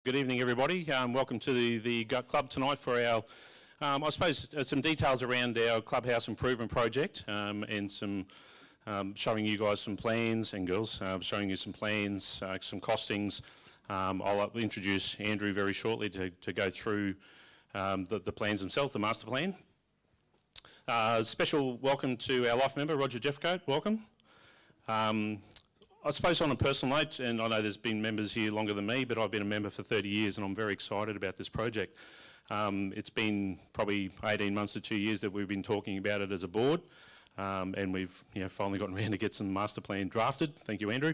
Good evening, everybody. Welcome to the club tonight for our, I suppose, some details around our Clubhouse Improvement Project and some showing you guys some plans and girls, showing you some plans, some costings. I'll introduce Andrew very shortly to go through the plans themselves, the master plan. Special welcome to our life member, Roger Jeffcoat. Welcome. I suppose on a personal note, and I know there's been members here longer than me, but I've been a member for 30 years and I'm very excited about this project. It's been probably 18 months to 2 years that we've been talking about it as a board, and we've finally gotten around to get some master plan drafted. Thank you, Andrew.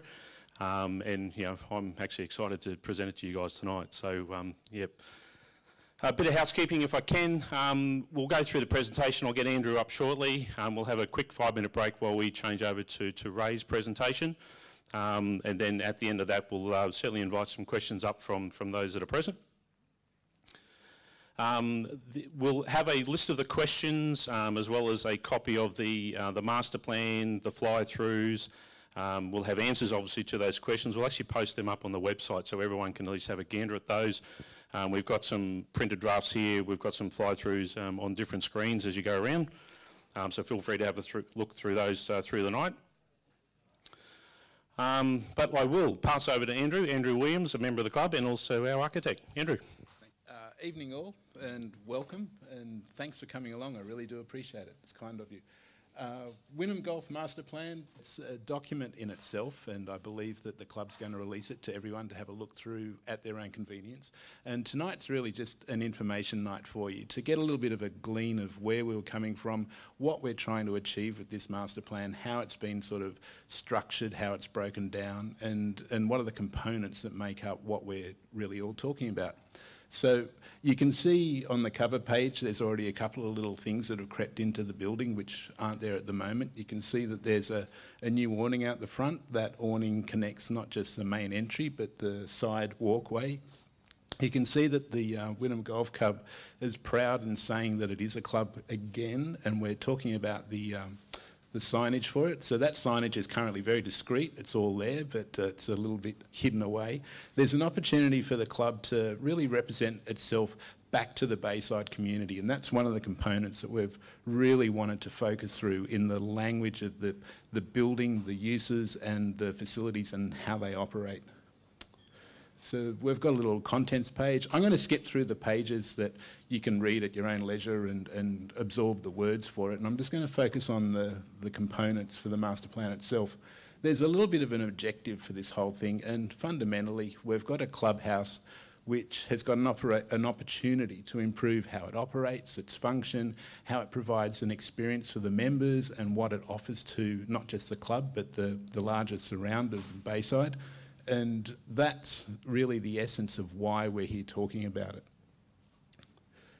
And I'm actually excited to present it to you guys tonight. So a bit of housekeeping if I can. We'll go through the presentation. I'll get Andrew up shortly. We'll have a quick 5-minute break while we change over to Ray's presentation. And then at the end of that, we'll certainly invite some questions up from those that are present. We'll have a list of the questions as well as a copy of the master plan, the fly-throughs. We'll have answers, obviously, to those questions. We'll actually post them up on the website so everyone can at least have a gander at those. We've got some printed drafts here. We've got some fly-throughs on different screens as you go around. So feel free to have a look through those through the night. But I will pass over to Andrew Williams, a member of the club and also our architect. Andrew. Evening all, and welcome, and thanks for coming along. I really do appreciate it. It's kind of you. Wynnum Golf Master Plan, it's a document in itself, and I believe that the club's going to release it to everyone to have a look through at their own convenience. And tonight's really just an information night for you to get a little bit of a glean of where we were coming from, what we're trying to achieve with this master plan, how it's been sort of structured, how it's broken down, and what are the components that make up what we're really all talking about. So you can see on the cover page there's already a couple of little things that have crept into the building which aren't there at the moment. You can see that there's a new awning out the front. That awning connects not just the main entry but the side walkway. You can see that the Wynnum Golf Club is proud in saying that it is a club again, and we're talking about the signage for it. So that signage is currently very discreet. It's all there, but it's a little bit hidden away. There's an opportunity for the club to really represent itself back to the Bayside community, and that's one of the components that we've really wanted to focus through in the language of the building, the uses and the facilities and how they operate. So we've got a little contents page. I'm going to skip through the pages that you can read at your own leisure and absorb the words for it. And I'm just going to focus on the components for the master plan itself. There's a little bit of an objective for this whole thing, and fundamentally we've got a clubhouse which has got an opportunity to improve how it operates, its function, how it provides an experience for the members and what it offers to not just the club but the larger surround of the Bayside. And that's really the essence of why we're here talking about it.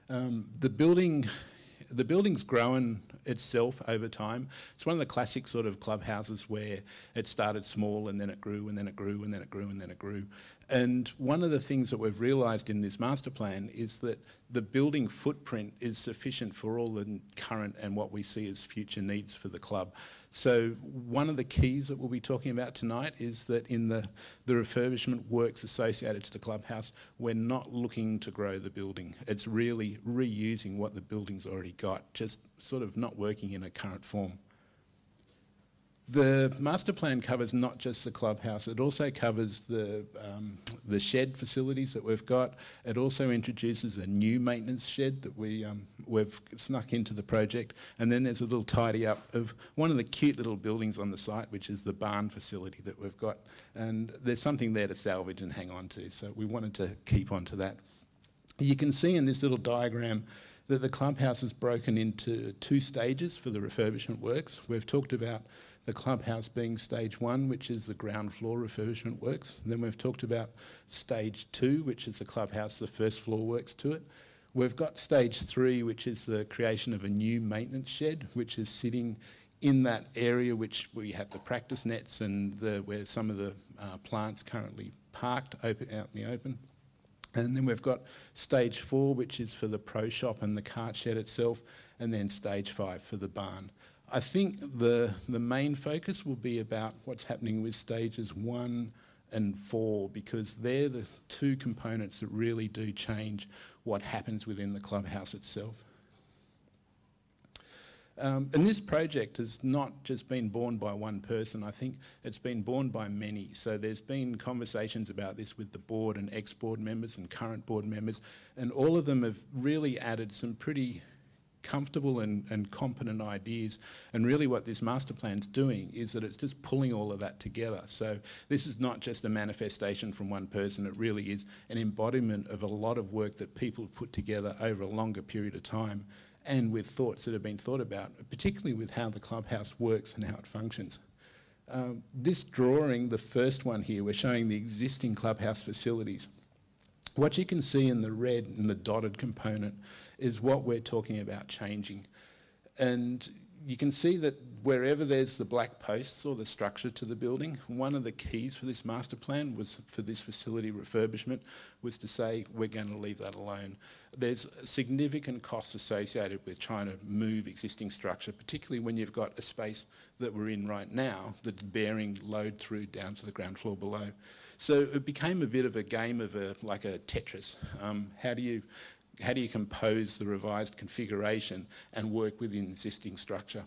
The building's grown itself over time. It's one of the classic sort of clubhouses where it started small and then it grew and then it grew and then it grew and then it grew. And one of the things that we've realised in this master plan is that the building footprint is sufficient for all the current and what we see as future needs for the club. So one of the keys that we'll be talking about tonight is that in the refurbishment works associated to the clubhouse, we're not looking to grow the building. It's really reusing what the building's already got, just sort of not working in a current form. The master plan covers not just the clubhouse, it also covers the shed facilities that we've got. It also introduces a new maintenance shed that we've snuck into the project, and then there's a little tidy up of one of the cute little buildings on the site, which is the barn facility that we've got, and there's something there to salvage and hang on to, so we wanted to keep on to that. You can see in this little diagram that the clubhouse is broken into 2 stages for the refurbishment works. We've talked about the clubhouse being stage 1, which is the ground floor refurbishment works. And then we've talked about stage 2, which is the clubhouse, the first floor works to it. We've got stage 3, which is the creation of a new maintenance shed, which is sitting in that area which we have the practice nets and where some of the plants currently parked out in the open. And then we've got stage 4, which is for the pro shop and the cart shed itself, and then stage 5 for the barn. I think the main focus will be about what's happening with stages 1 and 4, because they're the two components that really do change what happens within the clubhouse itself. And this project has not just been born by one person. I think it's been born by many. So there's been conversations about this with the board and ex-board members and current board members, and all of them have really added some pretty comfortable and competent ideas. And really what this master plan's doing is that it's just pulling all of that together. So this is not just a manifestation from one person, it really is an embodiment of a lot of work that people have put together over a longer period of time, and with thoughts that have been thought about, particularly with how the clubhouse works and how it functions. This drawing, the first one here, we're showing the existing clubhouse facilities. What you can see in the red and the dotted component is what we're talking about changing. And you can see that wherever there's the black posts or the structure to the building, one of the keys for this master plan was for this facility refurbishment was to say we're going to leave that alone. There's significant costs associated with trying to move existing structure, particularly when you've got a space that we're in right now that's bearing load through down to the ground floor below. So it became a bit of a game of like a Tetris. How do you compose the revised configuration and work within existing structure?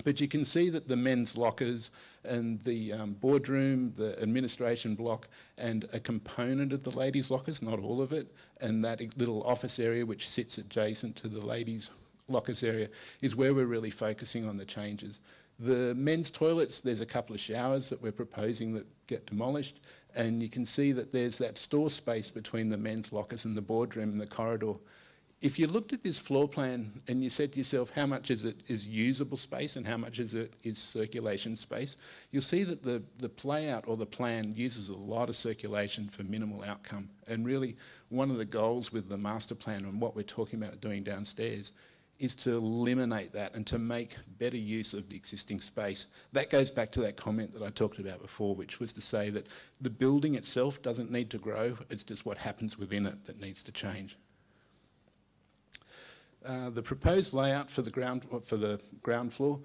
But you can see that the men's lockers and the boardroom, the administration block, and a component of the ladies' lockers, not all of it, and that little office area which sits adjacent to the ladies' lockers area is where we're really focusing on the changes. The men's toilets, there's a couple of showers that we're proposing that get demolished, and you can see that there's that store space between the men's lockers and the boardroom and the corridor. If you looked at this floor plan and you said to yourself, how much is usable space and how much is circulation space, you'll see that the playout or the plan uses a lot of circulation for minimal outcome. And really, one of the goals with the master plan and what we're talking about doing downstairs is to eliminate that and to make better use of the existing space. That goes back to that comment that I talked about before, which was to say that the building itself doesn't need to grow, it's just what happens within it that needs to change. The proposed layout for the ground floor,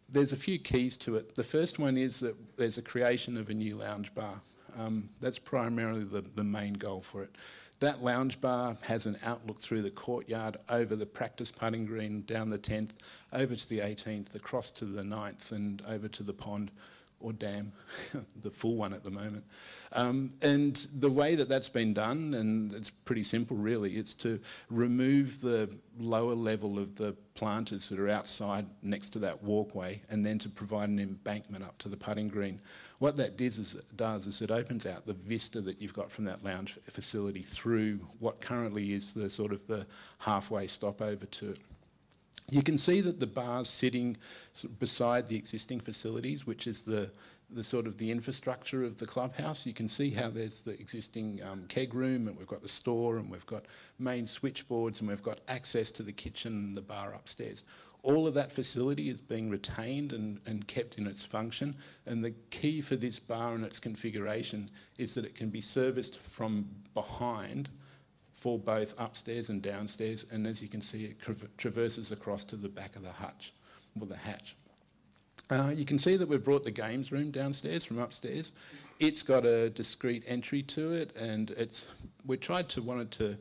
there's a few keys to it. The first one is that there's a creation of a new lounge bar. That's primarily the main goal for it. That lounge bar has an outlook through the courtyard, over the practice putting green, down the 10th, over to the 18th, across to the 9th, and over to the pond or dam, the full one at the moment. And the way that that's been done, and it's pretty simple really, it's to remove the lower level of the planters that are outside next to that walkway, and then to provide an embankment up to the putting green. What that does is it opens out the vista that you've got from that lounge facility through what currently is the sort of the halfway stopover to it. You can see that the bar's sitting beside the existing facilities, which is the sort of the infrastructure of the clubhouse. You can see how there's the existing keg room, and we've got the store, and we've got main switchboards, and we've got access to the kitchen and the bar upstairs. All of that facility is being retained and kept in its function, and the key for this bar and its configuration is that it can be serviced from behind for both upstairs and downstairs, and as you can see, it traverses across to the back of the hutch, or the hatch. You can see that we've brought the games room downstairs from upstairs. It's got a discrete entry to it, and wanted to,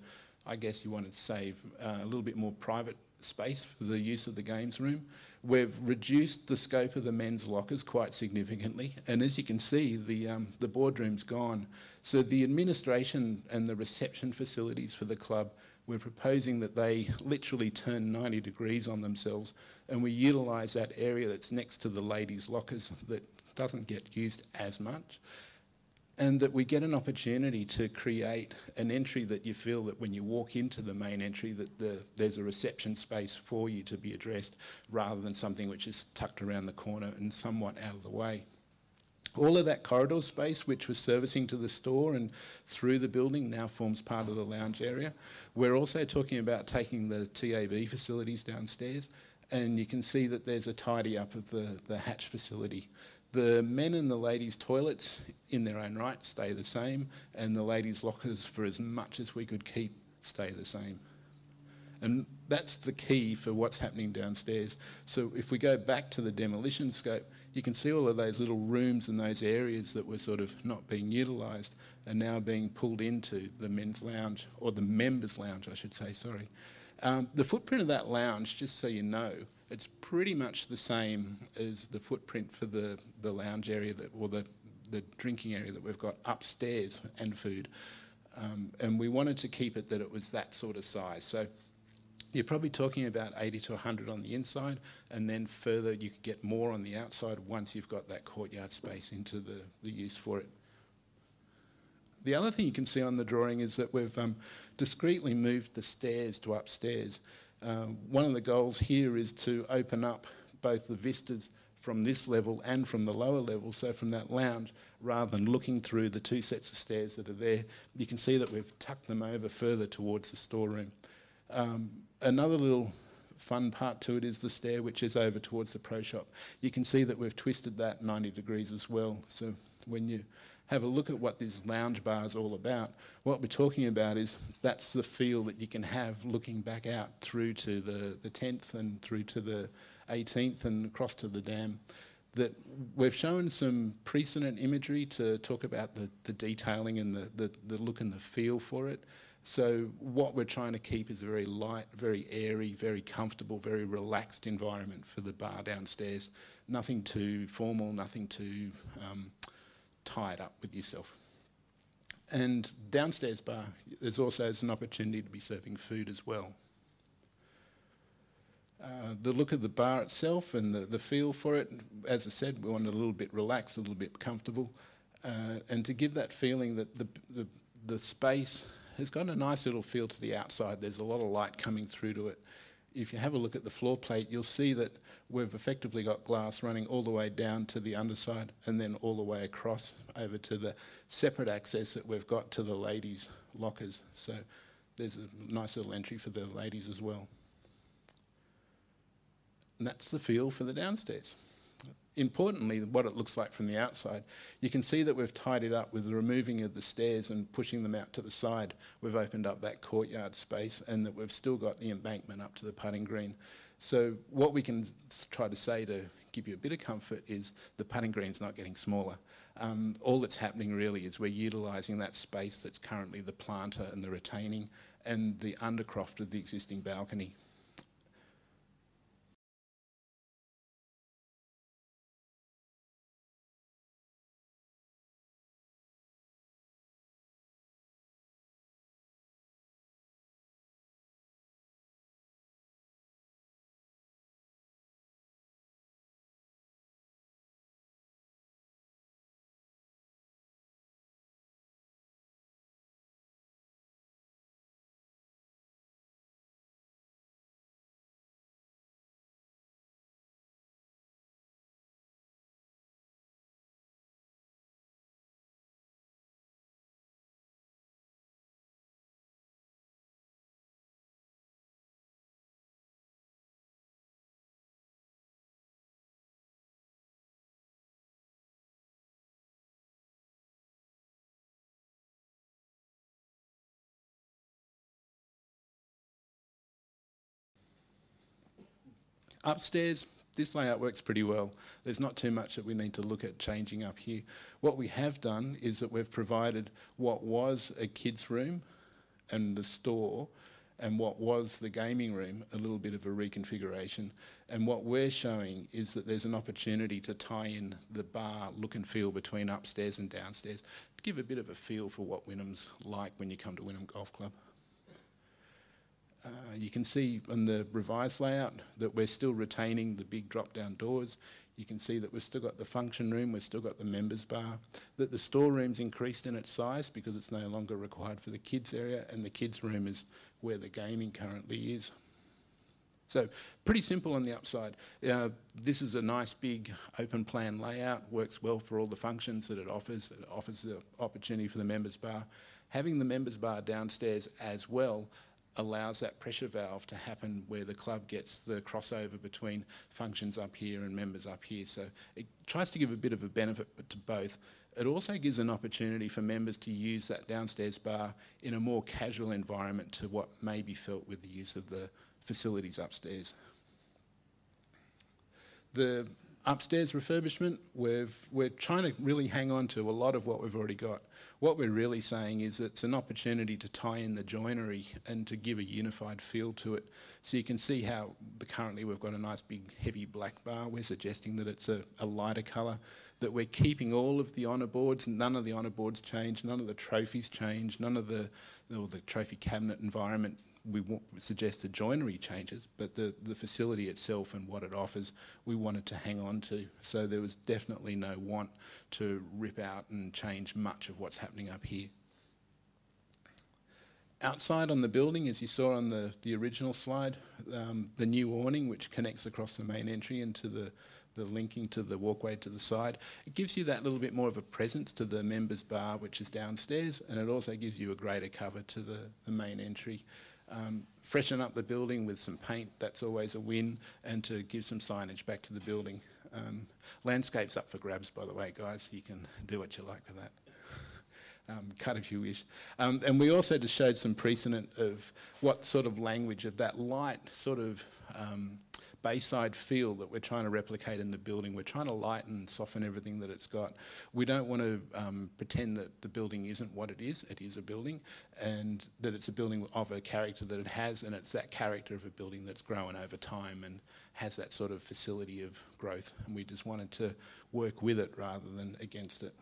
I guess you wanted to save a little bit more private space for the use of the games room. We've reduced the scope of the men's lockers quite significantly, and as you can see, the boardroom's gone. So the administration and the reception facilities for the club, we're proposing that they literally turn 90 degrees on themselves, and we utilise that area that's next to the ladies' lockers that doesn't get used as much, and that we get an opportunity to create an entry that you feel that when you walk into the main entry that there's a reception space for you to be addressed, rather than something which is tucked around the corner and somewhat out of the way. All of that corridor space, which was servicing to the store and through the building, now forms part of the lounge area. We're also talking about taking the TAB facilities downstairs, and you can see that there's a tidy up of the hatch facility. The men and the ladies' toilets, in their own right, stay the same, and the ladies' lockers, for as much as we could keep, stay the same. And that's the key for what's happening downstairs. So if we go back to the demolition scope, you can see all of those little rooms and those areas that were sort of not being utilised are now being pulled into the men's lounge, or the members' lounge, I should say, sorry. The footprint of that lounge, just so you know, it's pretty much the same as the footprint for the lounge area, or the drinking area that we've got upstairs, and food. And we wanted to keep it that it was that sort of size. So you're probably talking about 80 to 100 on the inside, and then further you could get more on the outside once you've got that courtyard space into the use for it. The other thing you can see on the drawing is that we've discreetly moved the stairs to upstairs. One of the goals here is to open up both the vistas from this level and from the lower level, so from that lounge, rather than looking through the two sets of stairs that are there, you can see that we've tucked them over further towards the storeroom. Another little fun part to it is the stair which is over towards the pro shop. You can see that we've twisted that 90 degrees as well, so when you have a look at what this lounge bar is all about, what we're talking about is that's the feel that you can have looking back out through to the 10th and through to the 18th and across to the dam. That we've shown some precedent imagery to talk about the detailing and the look and the feel for it. So what we're trying to keep is a very light, very airy, very comfortable, very relaxed environment for the bar downstairs. Nothing too formal, nothing too tied up with yourself. And downstairs bar, there's also an opportunity to be serving food as well. The look of the bar itself and the feel for it, as I said, we want it a little bit relaxed, a little bit comfortable, and to give that feeling that the space has got a nice little feel to the outside. There's a lot of light coming through to it. If you have a look at the floor plate, you'll see that we've effectively got glass running all the way down to the underside and then all the way across over to the separate access that we've got to the ladies' lockers. So there's a nice little entry for the ladies as well. And that's the feel for the downstairs. Importantly, what it looks like from the outside, you can see that we've tied it up with the removing of the stairs and pushing them out to the side. We've opened up that courtyard space, and that we've still got the embankment up to the putting green. So what we can try to say to give you a bit of comfort is the putting green's not getting smaller. All that's happening really is we're utilising that space that's currently the planter and the retaining and the undercroft of the existing balcony. Upstairs, this layout works pretty well. There's not too much that we need to look at changing up here. What we have done is that we've provided what was a kids' room and the store and what was the gaming room, a little bit of a reconfiguration. And what we're showing is that there's an opportunity to tie in the bar look and feel between upstairs and downstairs to give a bit of a feel for what Wynnum's like when you come to Wynnum Golf Club. You can see on the revised layout that we're still retaining the big drop-down doors. You can see that we've still got the function room, we've still got the members bar, that the storeroom's increased in its size because it's no longer required for the kids area, and the kids room is where the gaming currently is. So pretty simple on the upside. This is a nice big open plan layout, works well for all the functions that it offers. It offers the opportunity for the members bar. Having the members bar downstairs as well allows that pressure valve to happen where the club gets the crossover between functions up here and members up here. So it tries to give a bit of a benefit to both. It also gives an opportunity for members to use that downstairs bar in a more casual environment to what may be felt with the use of the facilities upstairs. The Upstairs refurbishment, we're trying to really hang on to a lot of what we've already got. What we're really saying is it's an opportunity to tie in the joinery and to give a unified feel to it. So you can see how currently we've got a nice big heavy black bar. We're suggesting that it's a lighter colour, that we're keeping all of the honour boards, none of the honour boards change, none of the trophies change, none of the trophy cabinet environment. We suggest the joinery changes, but the facility itself and what it offers, we wanted to hang on to. So there was definitely no want to rip out and change much of what's happening up here. Outside on the building, as you saw on the original slide, the new awning which connects across the main entry into the linking to the walkway to the side, it gives you that little bit more of a presence to the members bar which is downstairs, and it also gives you a greater cover to the main entry. Freshen up the building with some paint, that's always a win, and to give some signage back to the building. Landscape's up for grabs, by the way, guys. You can do what you like to that. Cut if you wish. And we also just showed some precedent of what sort of language of that light sort of bayside feel that we're trying to replicate in the building. We're trying to lighten and soften everything that it's got. We don't want to pretend that the building isn't what it is. It is a building, and that it's a building of a character that it has, and it's that character of a building that's grown over time and has that sort of facility of growth. And we just wanted to work with it rather than against it.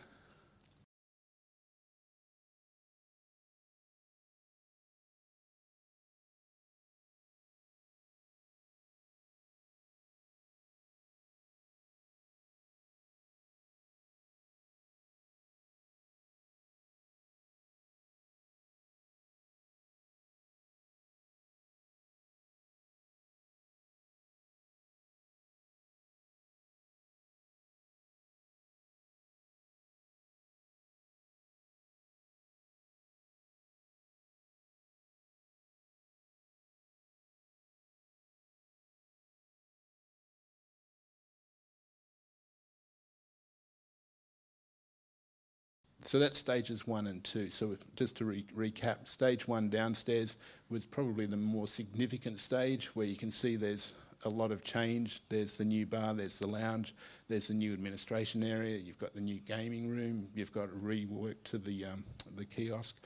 So that's stages 1 and 2. So just to recap, stage 1 downstairs was probably the more significant stage, where you can see there's a lot of change. There's the new bar, there's the lounge, there's the new administration area, you've got the new gaming room, you've got rework to the kiosk,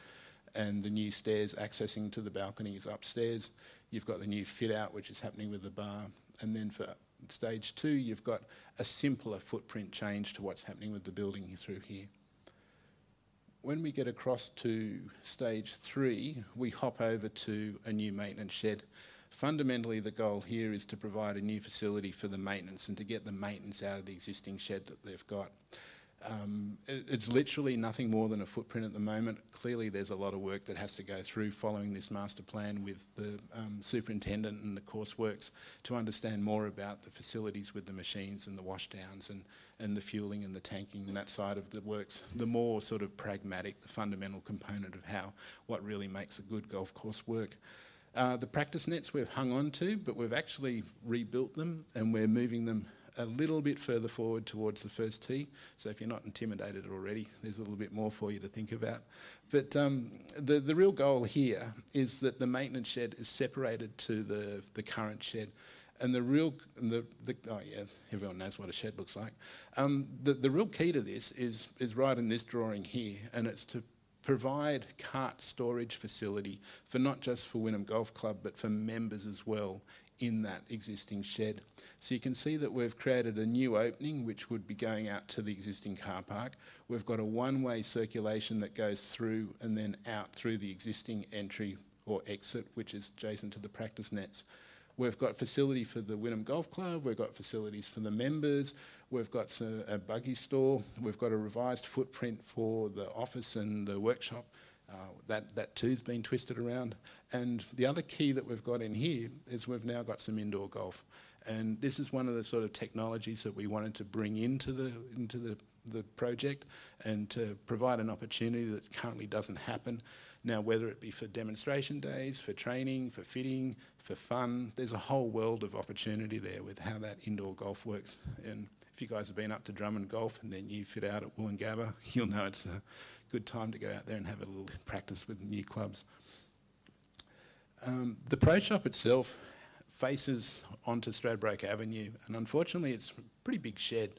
and the new stairs accessing to the balconies upstairs. You've got the new fit out which is happening with the bar, and then for stage 2 you've got a simpler footprint change to what's happening with the building through here. When we get across to stage 3, we hop over to a new maintenance shed. Fundamentally, the goal here is to provide a new facility for the maintenance and to get the maintenance out of the existing shed that they've got. It's literally nothing more than a footprint at the moment. Clearly there's a lot of work that has to go through following this master plan with the superintendent and the courseworks to understand more about the facilities with the machines and the washdowns and the fueling and the tanking and that side of the works. The more sort of pragmatic, the fundamental component of what really makes a good golf course work. The practice nets we've hung on to, but we've actually rebuilt them and we're moving them a little bit further forward towards the first tee. So if you're not intimidated already, there's a little bit more for you to think about. But the real goal here is that the maintenance shed is separated to the current shed. And oh yeah, everyone knows what a shed looks like. The real key to this is right in this drawing here, and it's to provide cart storage facility for not just for Wynnum Golf Club, but for members as well in that existing shed. So you can see that we've created a new opening which would be going out to the existing car park. We've got a one-way circulation that goes through and then out through the existing entry or exit, which is adjacent to the practice nets. We've got facility for the Wynnum Golf Club, we've got facilities for the members, we've got a buggy store, we've got a revised footprint for the office and the workshop. That too's been twisted around. And the other key that we've got in here is we've now got some indoor golf. And this is one of the sort of technologies that we wanted to bring into the project and to provide an opportunity that currently doesn't happen. Now, whether it be for demonstration days, for training, for fitting, for fun, there's a whole world of opportunity there with how that indoor golf works. And if you guys have been up to Drummond Golf and then you fit out at Wollongabba, you'll know it's a good time to go out there and have a little practice with new clubs. The pro shop itself, faces onto Stradbroke Avenue, and unfortunately it's a pretty big shed.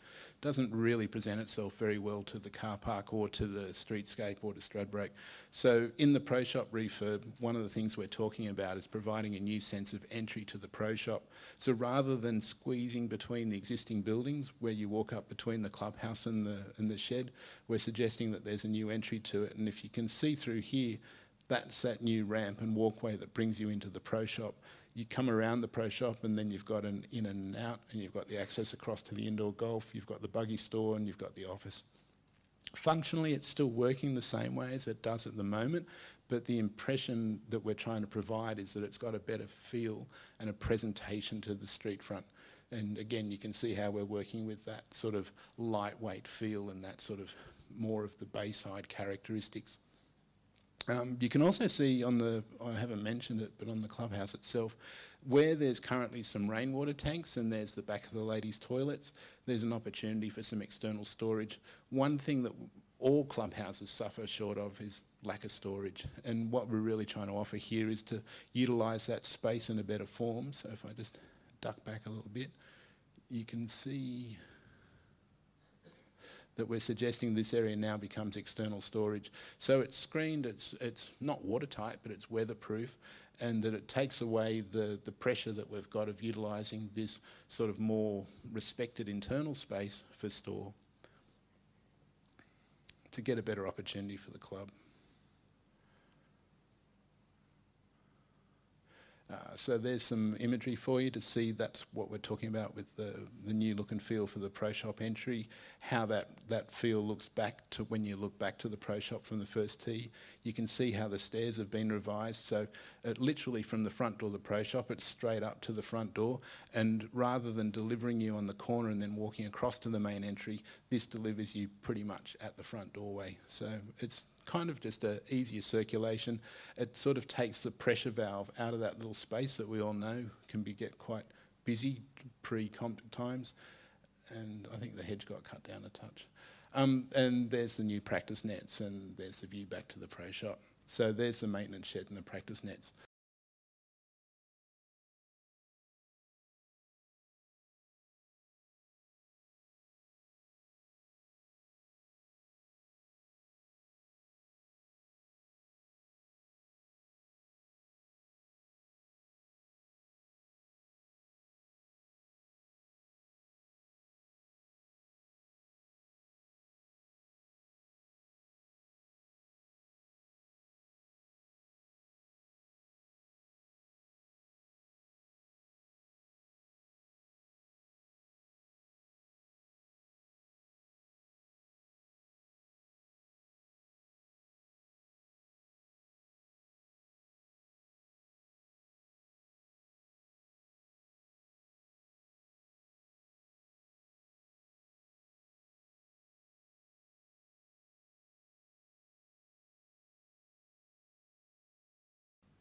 Doesn't really present itself very well to the car park or to the streetscape or to Stradbroke. So in the Pro Shop refurb, one of the things we're talking about is providing a new sense of entry to the Pro Shop. So rather than squeezing between the existing buildings where you walk up between the clubhouse and the shed, we're suggesting that there's a new entry to it. And if you can see through here, that's that new ramp and walkway that brings you into the Pro Shop. You come around the Pro Shop and then you've got an in and out, and you've got the access across to the indoor golf, you've got the buggy store, and you've got the office. Functionally, it's still working the same way as it does at the moment, but the impression that we're trying to provide is that it's got a better feel and a presentation to the street front. And again, you can see how we're working with that sort of lightweight feel and that sort of more of the Bayside characteristics. You can also see on the, I haven't mentioned it, but on the clubhouse itself, where there's currently some rainwater tanks and there's the back of the ladies' toilets, there's an opportunity for some external storage. One thing that all clubhouses suffer short of is lack of storage. And what we're really trying to offer here is to utilise that space in a better form. So if I just duck back a little bit, you can see that we're suggesting this area now becomes external storage. So it's screened, it's not watertight, but it's weatherproof, and that it takes away the pressure that we've got of utilising this sort of more respected internal space for store to get a better opportunity for the club. So there's some imagery for you to see. That's what we're talking about with the new look and feel for the Pro Shop entry, how that feel looks back to when you look back to the Pro Shop from the first tee. You can see how the stairs have been revised. So literally from the front door of the Pro Shop, it's straight up to the front door. And rather than delivering you on the corner and then walking across to the main entry, this delivers you pretty much at the front doorway. So it's kind of just a easier circulation. It sort of takes the pressure valve out of that little space that we all know can get quite busy pre-comp times. And I think the hedge got cut down a touch. And there's the new practice nets, and there's the view back to the Pro Shop. So there's the maintenance shed and the practice nets.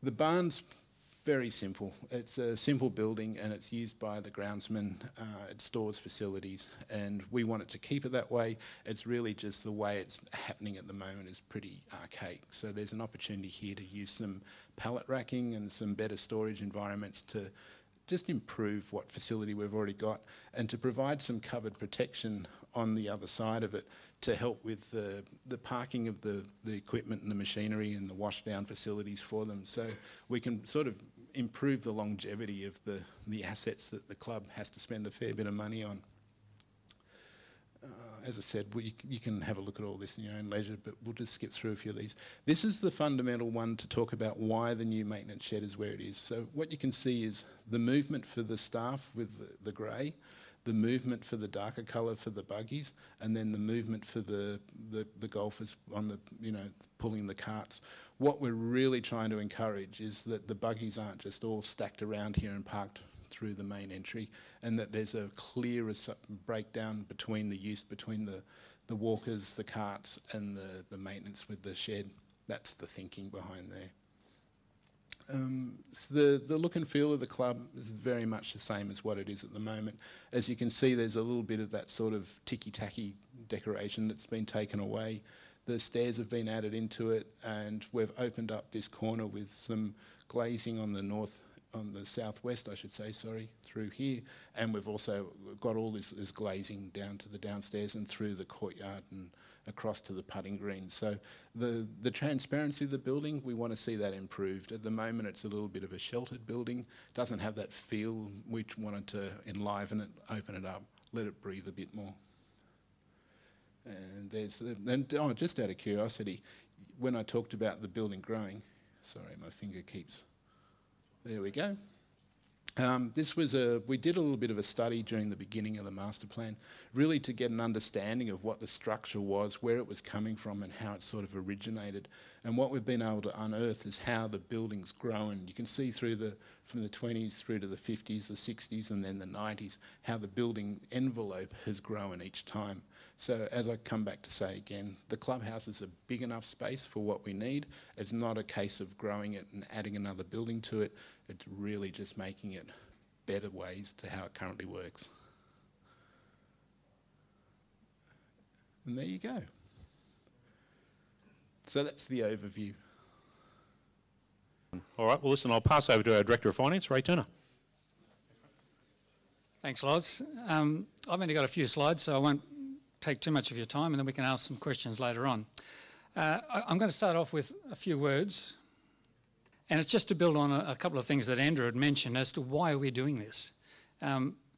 The barn's very simple. It's a simple building and it's used by the groundsman. It stores facilities and we want it to keep it that way. It's really just the way it's happening at the moment is pretty archaic. So there's an opportunity here to use some pallet racking and some better storage environments to just improve what facility we've already got and to provide some covered protection on the other side of it to help with the parking of the equipment and the machinery and the washdown facilities for them. So we can sort of improve the longevity of the assets that the club has to spend a fair bit of money on. As I said, you can have a look at all this in your own leisure, but we'll just skip through a few of these. This is the fundamental one to talk about why the new maintenance shed is where it is. So what you can see is the movement for the staff with the grey, the movement for the darker colour for the buggies, and then the movement for the golfers on the, pulling the carts. What we're really trying to encourage is that the buggies aren't just all stacked around here and parked through the main entry, and that there's a clear breakdown between the use between the walkers, the carts, and the maintenance with the shed. That's the thinking behind there. So the look and feel of the club is very much the same as what it is at the moment. As you can see, there's a little bit of that sort of ticky-tacky decoration that's been taken away. The stairs have been added into it, and we've opened up this corner with some glazing on the north on the southwest, I should say, sorry, through here, and we've also got all this glazing down to the downstairs and through the courtyard and across to the putting green. So the transparency of the building, we want to see that improved. At the moment it's a little bit of a sheltered building, doesn't have that feel. We wanted to enliven it, open it up, let it breathe a bit more. And just out of curiosity, when I talked about the building growing, sorry, my finger keeps, there we go. We did a little bit of a study during the beginning of the master plan, really to get an understanding of what the structure was, where it was coming from and how it sort of originated. And what we've been able to unearth is how the building's grown. You can see from the 20s through to the 50s, the 60s and then the 90s, how the building envelope has grown each time. So as I come back to say again, the clubhouse is a big enough space for what we need. It's not a case of growing it and adding another building to it. It's really just making it better ways to how it currently works. And there you go. So that's the overview. All right, well listen, I'll pass over to our Director of Finance, Ray Turner. Thanks, Loz. I've only got a few slides, so I won't take too much of your time, and then we can ask some questions later on. I'm going to start off with a few words, and it's just to build on a couple of things that Andrew had mentioned as to why are we doing this.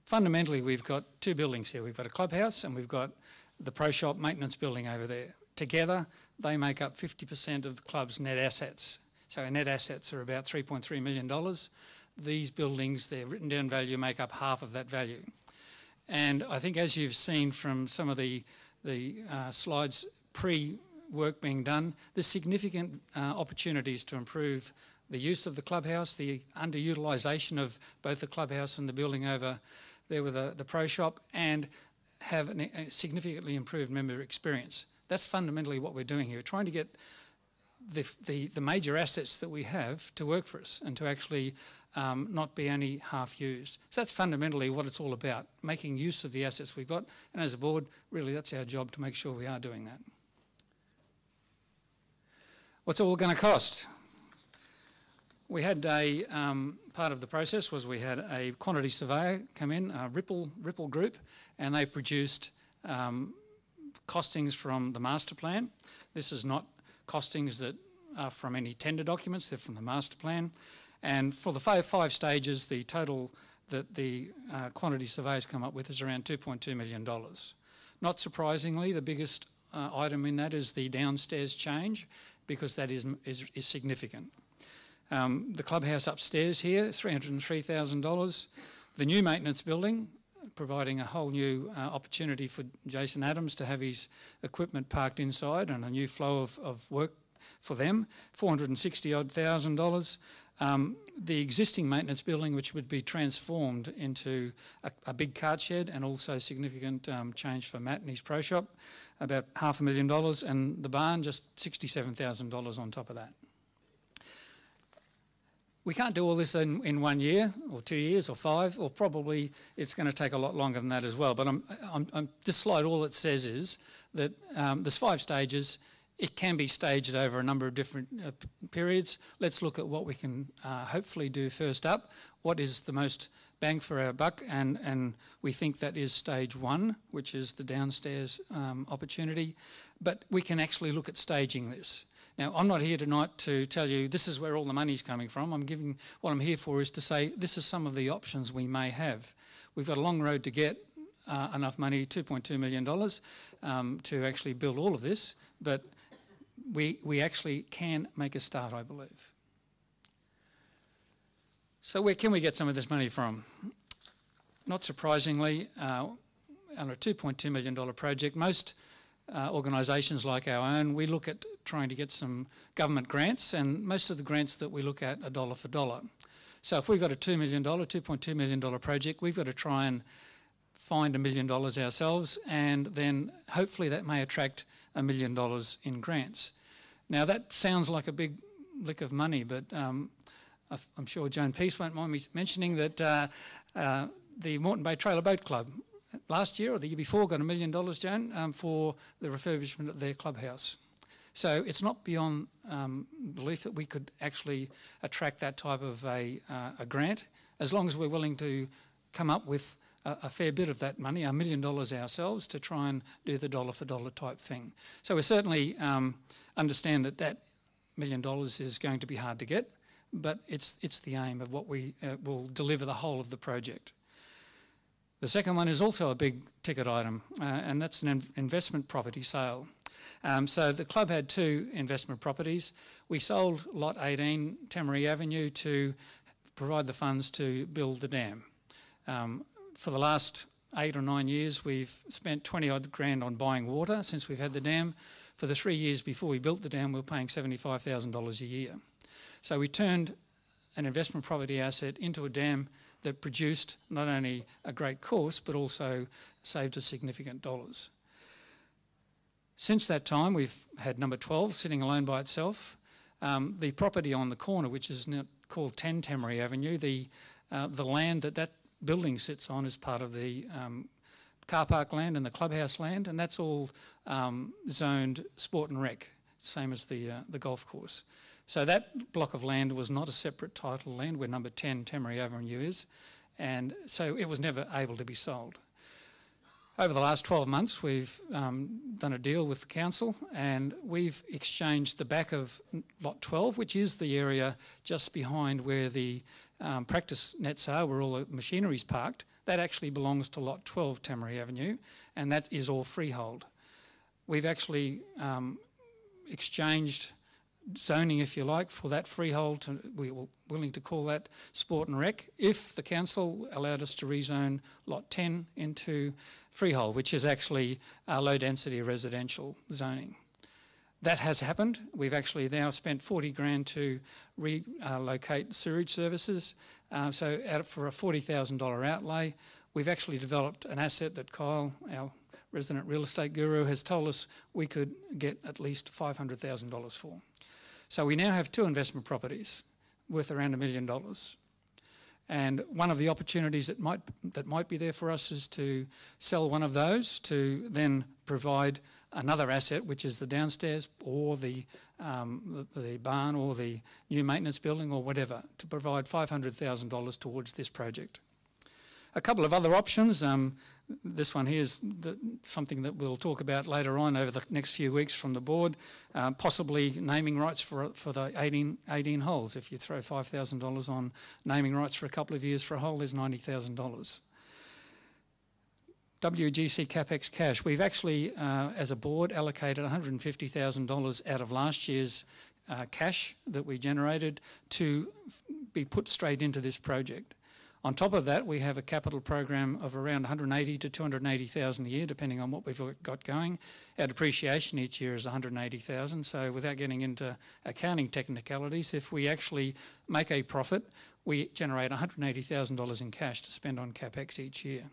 Fundamentally, we've got two buildings here. We've got a clubhouse and we've got the pro shop maintenance building over there. Together, they make up 50% of the club's net assets. So our net assets are about $3.3 million. These buildings, their written down value, make up half of that value. And I think as you've seen from some of the slides pre-work being done, there's significant opportunities to improve the use of the clubhouse, the underutilisation of both the clubhouse and the building over there with the pro shop, and have a significantly improved member experience. That's fundamentally what we're doing here. We're trying to get the major assets that we have to work for us and to actually not be only half used. So that's fundamentally what it's all about, making use of the assets we've got. And as a board, really that's our job to make sure we are doing that. What's it all going to cost? We had a, part of the process was we had a quantity surveyor come in, a Ripple group, and they produced costings from the master plan. This is not costings that are from any tender documents, they're from the master plan. And for the five stages, the total that the quantity surveyors come up with is around $2.2 million. Not surprisingly, the biggest item in that is the downstairs change, because that is significant. The clubhouse upstairs here, $303,000. The new maintenance building, providing a whole new opportunity for Jason Adams to have his equipment parked inside and a new flow of work for them, $460,000. The existing maintenance building, which would be transformed into a big cart shed, and also significant change for Matt and his pro shop, about $500,000, and the barn just $67,000 on top of that. We can't do all this in 1 year or 2 years or 5, or probably it's going to take a lot longer than that as well. But this slide, all it says is that there's 5 stages. It can be staged over a number of different periods. Let's look at what we can hopefully do first up. What is the most bang for our buck? And we think that is stage 1, which is the downstairs opportunity. But we can actually look at staging this. Now, I'm not here tonight to tell you this is where all the money's coming from. What I'm here for is to say this is some of the options we may have. We've got a long road to get enough money, $2.2 million, to actually build all of this, but we actually can make a start, I believe. So where can we get some of this money from? Not surprisingly, on a $2.2 million project, most organisations like our own, we look at trying to get some government grants, and most of the grants that we look at are dollar for dollar. So if we've got a $2.2 million project, we've got to try and find $1 million ourselves, and then hopefully that may attract $1 million in grants. Now that sounds like a big lick of money, but I'm sure Joan Peace won't mind me mentioning that the Moreton Bay Trailer Boat Club last year or the year before got $1 million, Joan, for the refurbishment of their clubhouse. So it's not beyond belief that we could actually attract that type of a grant, as long as we're willing to come up with a fair bit of that money, $1 million ourselves, to try and do the dollar for dollar type thing. So we certainly understand that $1 million is going to be hard to get, but it's the aim of what we will deliver the whole of the project. The second one is also a big ticket item, and that's an investment property sale. So the club had 2 investment properties. We sold lot 18, Tamaree Avenue, to provide the funds to build the dam. For the last 8 or 9 years, we've spent 20 odd grand on buying water since we've had the dam. For the 3 years before we built the dam, we were paying $75,000 a year. So we turned an investment property asset into a dam that produced not only a great course, but also saved us significant dollars. Since that time, we've had number 12 sitting alone by itself. The property on the corner, which is now called 10 Tamaree Avenue, the land that building sits on is part of the car park land and the clubhouse land, and that's all zoned sport and rec, same as the golf course. So that block of land was not a separate title land where number 10 Tamaree Avenue is, and so it was never able to be sold. Over the last 12 months, we've done a deal with the council, and we've exchanged the back of lot 12, which is the area just behind where the practice nets are, where all the machinery's parked. That actually belongs to lot 12 Tamaree Avenue, and that is all freehold. We've actually exchanged zoning, if you like, for that freehold. We were willing to call that sport and rec if the council allowed us to rezone lot 10 into freehold, which is actually low density residential zoning. That has happened. We've actually now spent 40 grand to relocate sewage services. So for a $40,000 outlay, we've actually developed an asset that Kyle, our resident real estate guru, has told us we could get at least $500,000 for. So we now have 2 investment properties worth around $1 million. And one of the opportunities that might be there for us is to sell one of those to then provide another asset, which is the downstairs or the barn or the new maintenance building or whatever, to provide $500,000 towards this project. A couple of other options. This one here is something that we'll talk about later on over the next few weeks from the board, possibly naming rights for the 18 holes. If you throw $5,000 on naming rights for a couple of years for a hole, there's $90,000. WGC CapEx cash. We've actually, as a board, allocated $150,000 out of last year's cash that we generated to be put straight into this project. On top of that, we have a capital program of around $180,000 to $280,000 a year, depending on what we've got going. Our depreciation each year is $180,000. So without getting into accounting technicalities, if we actually make a profit, we generate $180,000 in cash to spend on CapEx each year.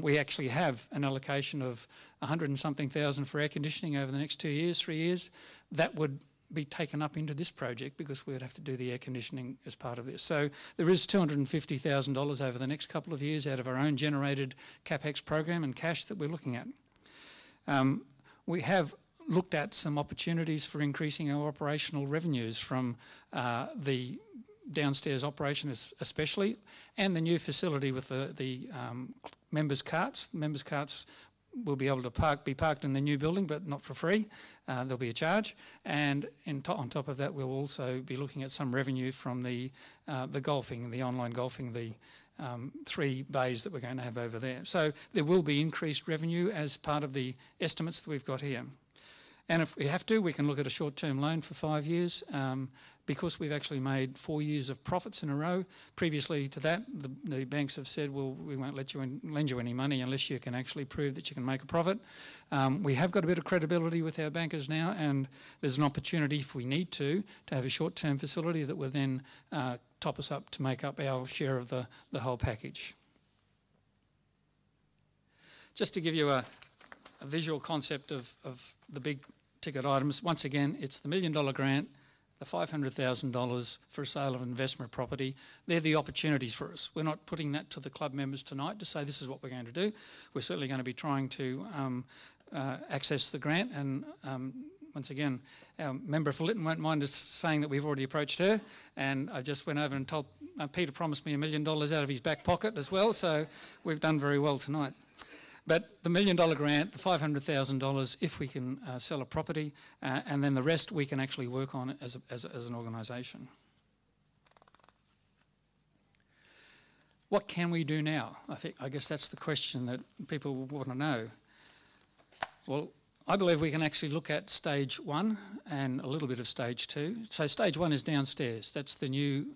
We actually have an allocation of 100 and something thousand for air conditioning over the next 2 years, 3 years. That would be taken up into this project because we would have to do the air conditioning as part of this. So there is $250,000 over the next couple of years out of our own generated CapEx program and cash that we're looking at. We have looked at some opportunities for increasing our operational revenues from the downstairs operation especially, and the new facility with the members' carts. Members' carts will be able to be parked in the new building, but not for free. There'll be a charge. And on top of that, we'll also be looking at some revenue from the golfing, the online golfing, the 3 bays that we're going to have over there. So there will be increased revenue as part of the estimates that we've got here. And if we have to, we can look at a short-term loan for 5 years because we've actually made 4 years of profits in a row. Previously to that, the banks have said, well, we won't lend you any money unless you can actually prove that you can make a profit. We have got a bit of credibility with our bankers now, and there's an opportunity, if we need to have a short-term facility that will then top us up to make up our share of the whole package. Just to give you a visual concept of the big ticket items, once again, it's the $1 million grant, the $500,000 for a sale of investment property. They're the opportunities for us. We're not putting that to the club members tonight to say this is what we're going to do. We're certainly going to be trying to access the grant and once again, our member for Lytton won't mind us saying that we've already approached her, and I just went over and told Peter promised me $1 million out of his back pocket as well, so we've done very well tonight. But the $1 million grant, the $500,000 if we can sell a property, and then the rest we can actually work on as an organisation. What can we do now? I guess that's the question that people want to know. Well, I believe we can actually look at stage 1 and a little bit of stage 2. So stage 1 is downstairs. That's the new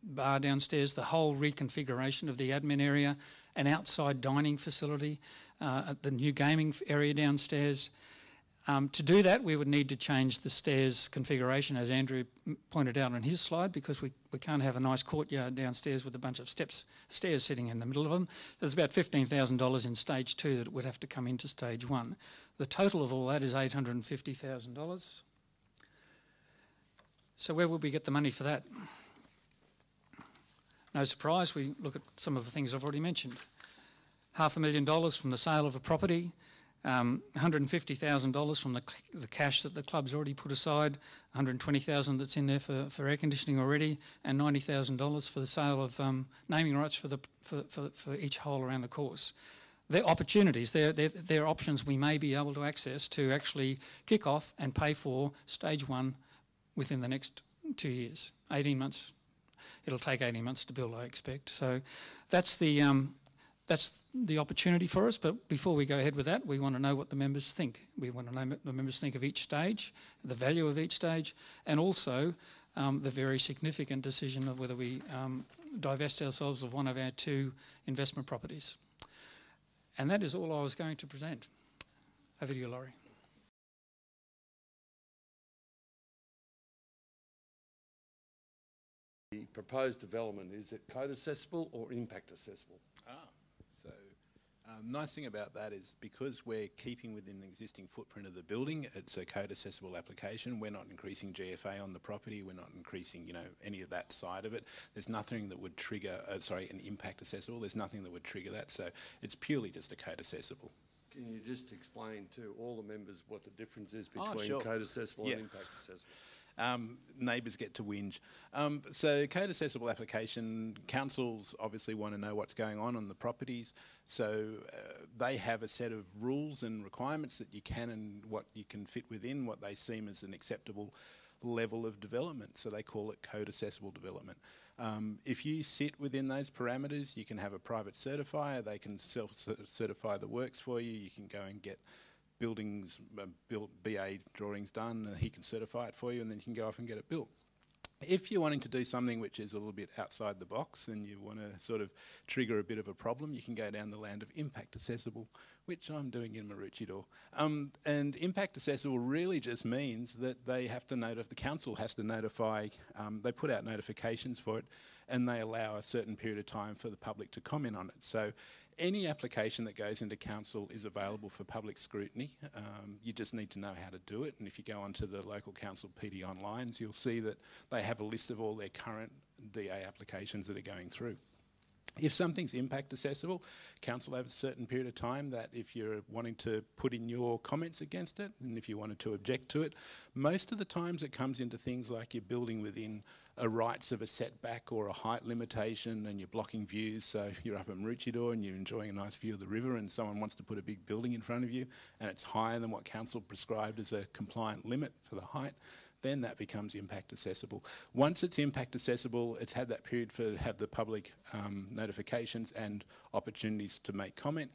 bar downstairs, the whole reconfiguration of the admin area, an outside dining facility, the new gaming area downstairs. To do that, we would need to change the stairs configuration, as Andrew pointed out on his slide, because we can't have a nice courtyard downstairs with a bunch of stairs sitting in the middle of them. There's about $15,000 in stage 2 that would have to come into stage 1. The total of all that is $850,000. So where would we get the money for that? No surprise, we look at some of the things I've already mentioned. $500,000 from the sale of a property, $150,000 from the cash that the club's already put aside, $120,000 that's in there for air conditioning already, and $90,000 for the sale of naming rights for each hole around the course. They're opportunities, they're options we may be able to access to actually kick off and pay for stage 1 within the next 2 years, 18 months. It'll take 18 months to build, I expect. So that's the opportunity for us, but before we go ahead with that, we want to know what the members think. We want to know what the members think of each stage, the value of each stage, and also the very significant decision of whether we divest ourselves of one of our 2 investment properties. And that is all I was going to present. Over to you, Laurie. The proposed development, is it code accessible or impact accessible? So nice thing about that is because we're keeping within the existing footprint of the building, it's a code accessible application. We're not increasing GFA on the property. We're not increasing, any of that side of it. There's nothing that would trigger, an impact accessible. There's nothing that would trigger that. So it's purely just a code accessible. Can you just explain to all the members what the difference is between code accessible and impact accessible? Neighbours get to whinge. So code accessible application, councils obviously want to know what's going on the properties, so they have a set of rules and requirements that you can and what you can fit within what they seem as an acceptable level of development, so they call it code accessible development. If you sit within those parameters, you can have a private certifier, they can self-certify the works for you, you can go and get buildings, BA drawings done, he can certify it for you, and then you can go off and get it built. If you're wanting to do something which is a little bit outside the box and you want to sort of trigger a bit of a problem, you can go down the land of impact accessible, which I'm doing in Maroochydore. And impact accessible really just means that they have to the council has to notify, they put out notifications for it, and they allow a certain period of time for the public to comment on it. So any application that goes into council is available for public scrutiny. You just need to know how to do it, and if you go onto the local council PD onlines, you'll see that they have a list of all their current DA applications that are going through. If something's impact accessible, council have a certain period of time that if you're wanting to put in your comments against it, and if you wanted to object to it, most of the times it comes into things like you're building within a rights of a setback or a height limitation and you're blocking views. So if you're up at Maroochydore and you're enjoying a nice view of the river and someone wants to put a big building in front of you and it's higher than what council prescribed as a compliant limit for the height, then that becomes impact accessible. Once it's impact accessible, it's had that period to have the public notifications and opportunities to make comment.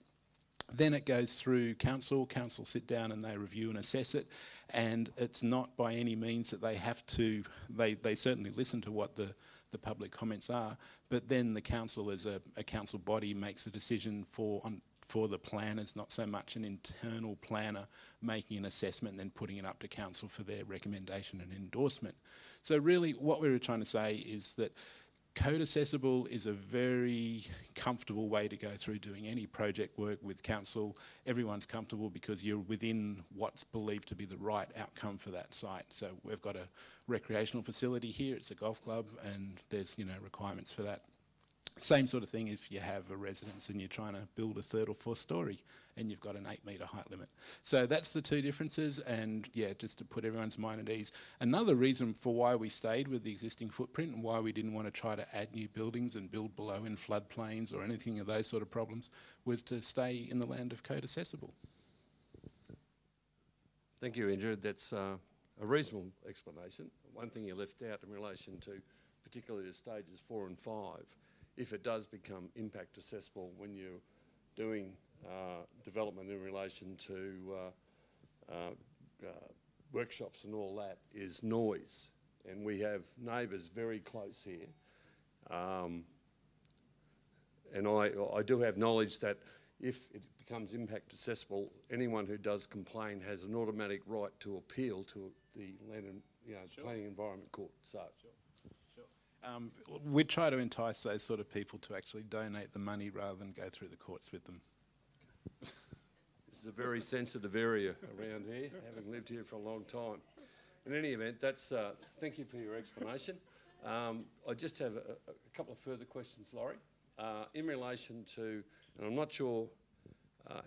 Then it goes through council. Council sit down and they review and assess it. And it's not by any means that they have to, they certainly listen to what the public comments are, but then the council as a council body makes a decision for the planners, not so much an internal planner making an assessment and then putting it up to council for their recommendation and endorsement. So really what we were trying to say is that code accessible is a very comfortable way to go through doing any project work with council. Everyone's comfortable because you're within what's believed to be the right outcome for that site. So we've got a recreational facility here, it's a golf club, and there's requirements for that. Same sort of thing if you have a residence and you're trying to build a 3rd or 4th story and you've got an 8 metre height limit. So that's the two differences, and yeah, just to put everyone's mind at ease. Another reason for why we stayed with the existing footprint and why we didn't want to try to add new buildings and build below in floodplains or anything of those sort of problems was to stay in the land of code accessible. Thank you, Andrew. That's a reasonable explanation. One thing you left out in relation to particularly the stages 4 and 5, if it does become impact accessible when you're doing development in relation to workshops and all that, is noise. And we have neighbours very close here. And I do have knowledge that if it becomes impact accessible, anyone who does complain has an automatic right to appeal to the Land and Planning Environment Court. So. We try to entice those sort of people to actually donate the money rather than go through the courts with them. This is a very sensitive area around here, having lived here for a long time. In any event, that's thank you for your explanation. I just have a couple of further questions, Laurie. In relation to, and I'm not sure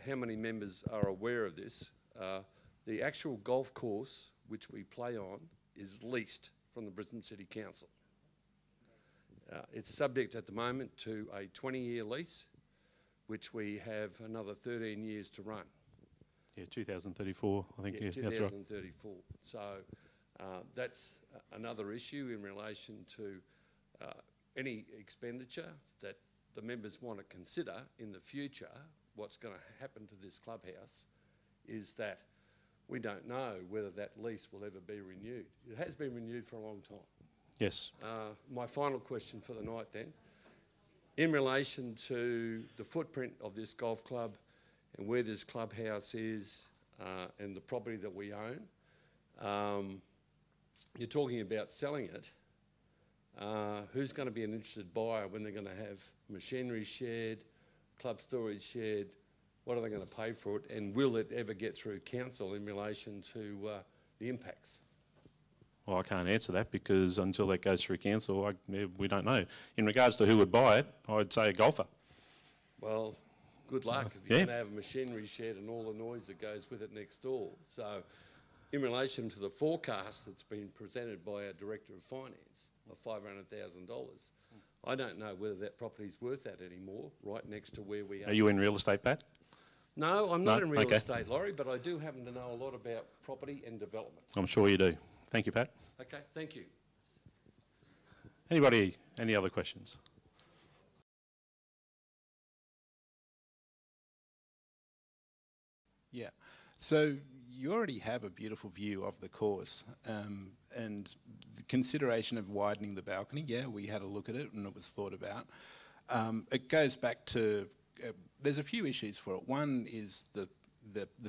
how many members are aware of this, the actual golf course which we play on is leased from the Brisbane City Council. It's subject at the moment to a 20-year lease, which we have another 13 years to run. Yeah, 2034, I think. Yeah, 2034. So that's another issue in relation to any expenditure that the members want to consider in the future. What's going to happen to this clubhouse is that we don't know whether that lease will ever be renewed. It has been renewed for a long time. Yes. My final question for the night then, in relation to the footprint of this golf club and where this clubhouse is and the property that we own, you're talking about selling it. Who's going to be an interested buyer when they're going to have machinery shared, club storage shared? What are they going to pay for it? And will it ever get through council in relation to the impacts? Well, I can't answer that because until that goes through council, we don't know. In regards to who would buy it, I'd say a golfer. Well, good luck if you're going to have a machinery shed and all the noise that goes with it next door. So in relation to the forecast that's been presented by our Director of Finance of $500,000, I don't know whether that property's worth that anymore, right next to where we are. Are you in real estate, Pat? No, I'm not in real estate, Laurie, but I do happen to know a lot about property and development. I'm sure you do. Thank you, Pat. Okay, thank you. Anybody, any other questions? Yeah, so you already have a beautiful view of the course, and the consideration of widening the balcony, yeah, we had a look at it and it was thought about. It goes back to, there's a few issues for it. One is the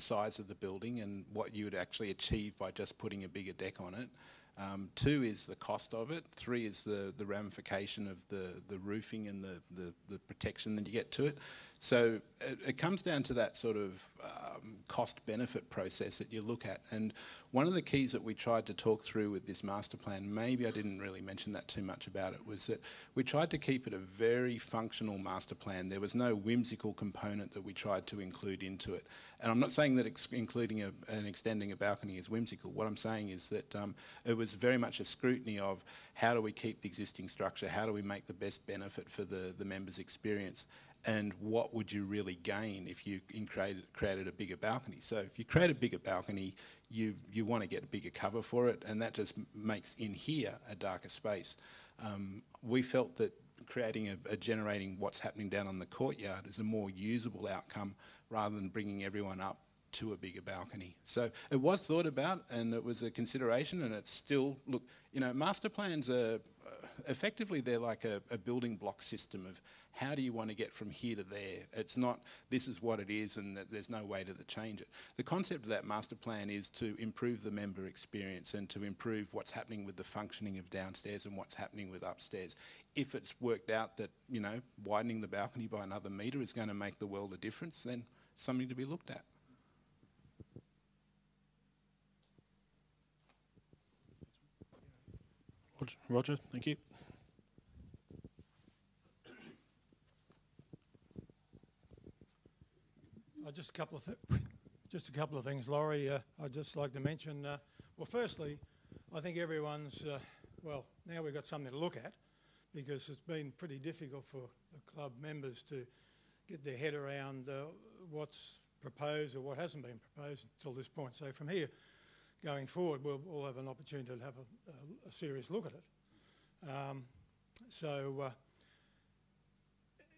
size of the building and what you would actually achieve by just putting a bigger deck on it. 2 is the cost of it. 3 is the ramification of the roofing and the protection that you get to it. So it comes down to that sort of cost-benefit process that you look at. And one of the keys that we tried to talk through with this master plan, maybe I didn't really mention that too much about it, was that we tried to keep it a very functional master plan. There was no whimsical component that we tried to include into it. And I'm not saying that including and extending a balcony is whimsical. What I'm saying is that it was very much a scrutiny of how do we keep the existing structure, how do we make the best benefit for the members' experience, and what would you really gain if you created a bigger balcony. So if you create a bigger balcony, you want to get a bigger cover for it, and that just makes in here a darker space. We felt that generating what's happening down on the courtyard is a more usable outcome rather than bringing everyone up to a bigger balcony. So it was thought about and it was a consideration, and it's still, look, you know, master plans are effectively, they're like a building block system of how do you want to get from here to there. It's not this is what it is and that there's no way to change it. The concept of that master plan is to improve the member experience and to improve what's happening with the functioning of downstairs and what's happening with upstairs. If it's worked out that, you know, widening the balcony by another metre is going to make the world a difference, then something to be looked at. Roger, thank you. Just a couple of things, Laurie. I'd just like to mention. Well, firstly, I think everyone's well. Now we've got something to look at, because it's been pretty difficult for the club members to get their head around what's proposed or what hasn't been proposed until this point. So from here going forward, we'll all have an opportunity to have a serious look at it.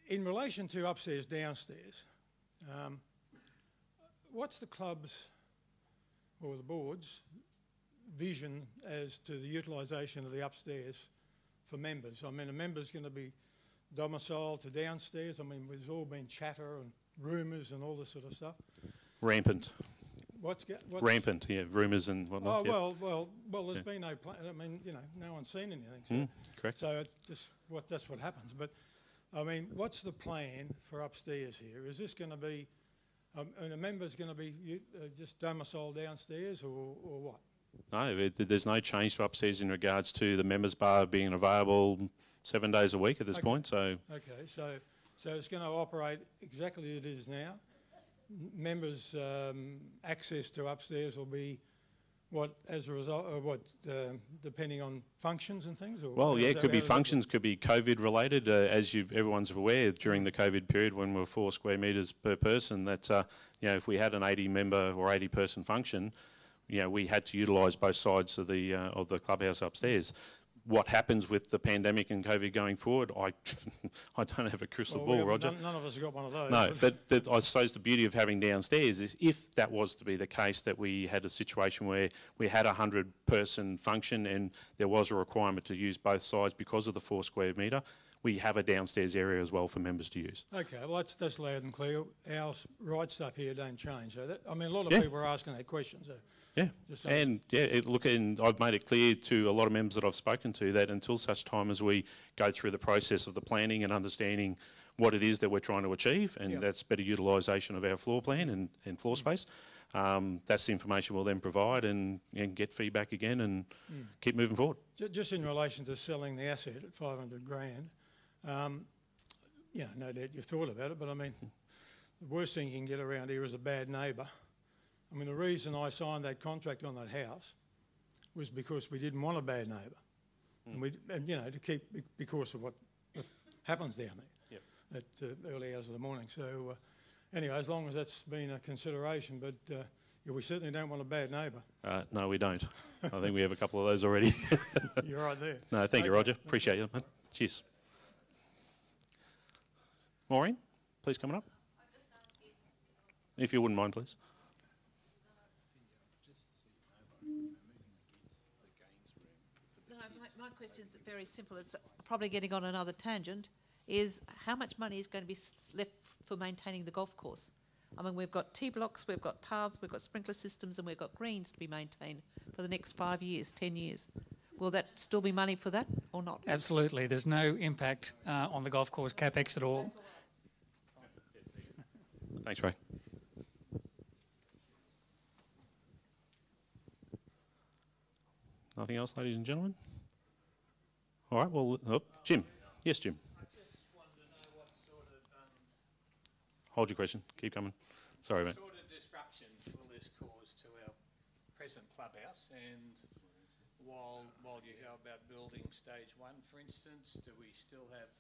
In relation to upstairs, downstairs, what's the club's or the board's vision as to the utilisation of the upstairs for members? I mean, are members going to be domiciled to downstairs? I mean, there's all been chatter and rumours and all this sort of stuff. Rampant. What's rampant? Yeah, rumours and whatnot. Oh well. There's been no plan. I mean, no one's seen anything. So, correct. So it's just that's what happens. But I mean, what's the plan for upstairs here? Is this going to be? Are the members going to be just domiciled downstairs or what? No, there's no change to upstairs in regards to the members' bar being available 7 days a week at this point. So okay, so it's going to operate exactly as it is now. Members' access to upstairs will be what, as a result, depending on functions and things? Or well, yeah, it could be functions, could be COVID related. As everyone's aware, during the COVID period when we were 4 square metres per person, that if we had an 80-member or 80-person function, we had to utilise both sides of the clubhouse upstairs. What happens with the pandemic and COVID going forward, I don't have a crystal ball, Roger. None of us have got one of those. No, but I suppose the beauty of having downstairs is if that was to be the case, that we had a situation where we had a 100-person function and there was a requirement to use both sides because of the 4 square metre, we have a downstairs area as well for members to use. Okay, well that's loud and clear. Our rights up here don't change. So a lot of people are asking that question. So yeah, and I've made it clear to a lot of members that I've spoken to that until such time as we go through the process of the planning and understanding what it is that we're trying to achieve, and that's better utilisation of our floor plan and floor space, that's the information we'll then provide and get feedback again and keep moving forward. Just in relation to selling the asset at 500 grand, no doubt you've thought about it, but I mean, the worst thing you can get around here is a bad neighbour. I mean, the reason I signed that contract on that house was because we didn't want a bad neighbour, to keep because of what happens down there at early hours of the morning. So, anyway, as long as that's been a consideration, but we certainly don't want a bad neighbour. No, we don't. I think we have a couple of those already. You're right there. No, thank you, Roger. Appreciate it, mate. Cheers. Maureen, please come on up. If you wouldn't mind, please. My question is very simple. It's probably getting on another tangent. Is how much money is going to be left for maintaining the golf course? I mean, we've got tee blocks, we've got paths, we've got sprinkler systems, and we've got greens to be maintained for the next 5 years, 10 years. Will that still be money for that or not? Absolutely. There's no impact on the golf course capex at all. Thanks, Ray. Nothing else, ladies and gentlemen? All right, well, Jim. Yes, Jim. I just wanted to know what sort of... Hold your question. Keep coming. Sorry, mate. What sort of disruption will this cause to our present clubhouse? And while you go about building stage 1, for instance, do we still have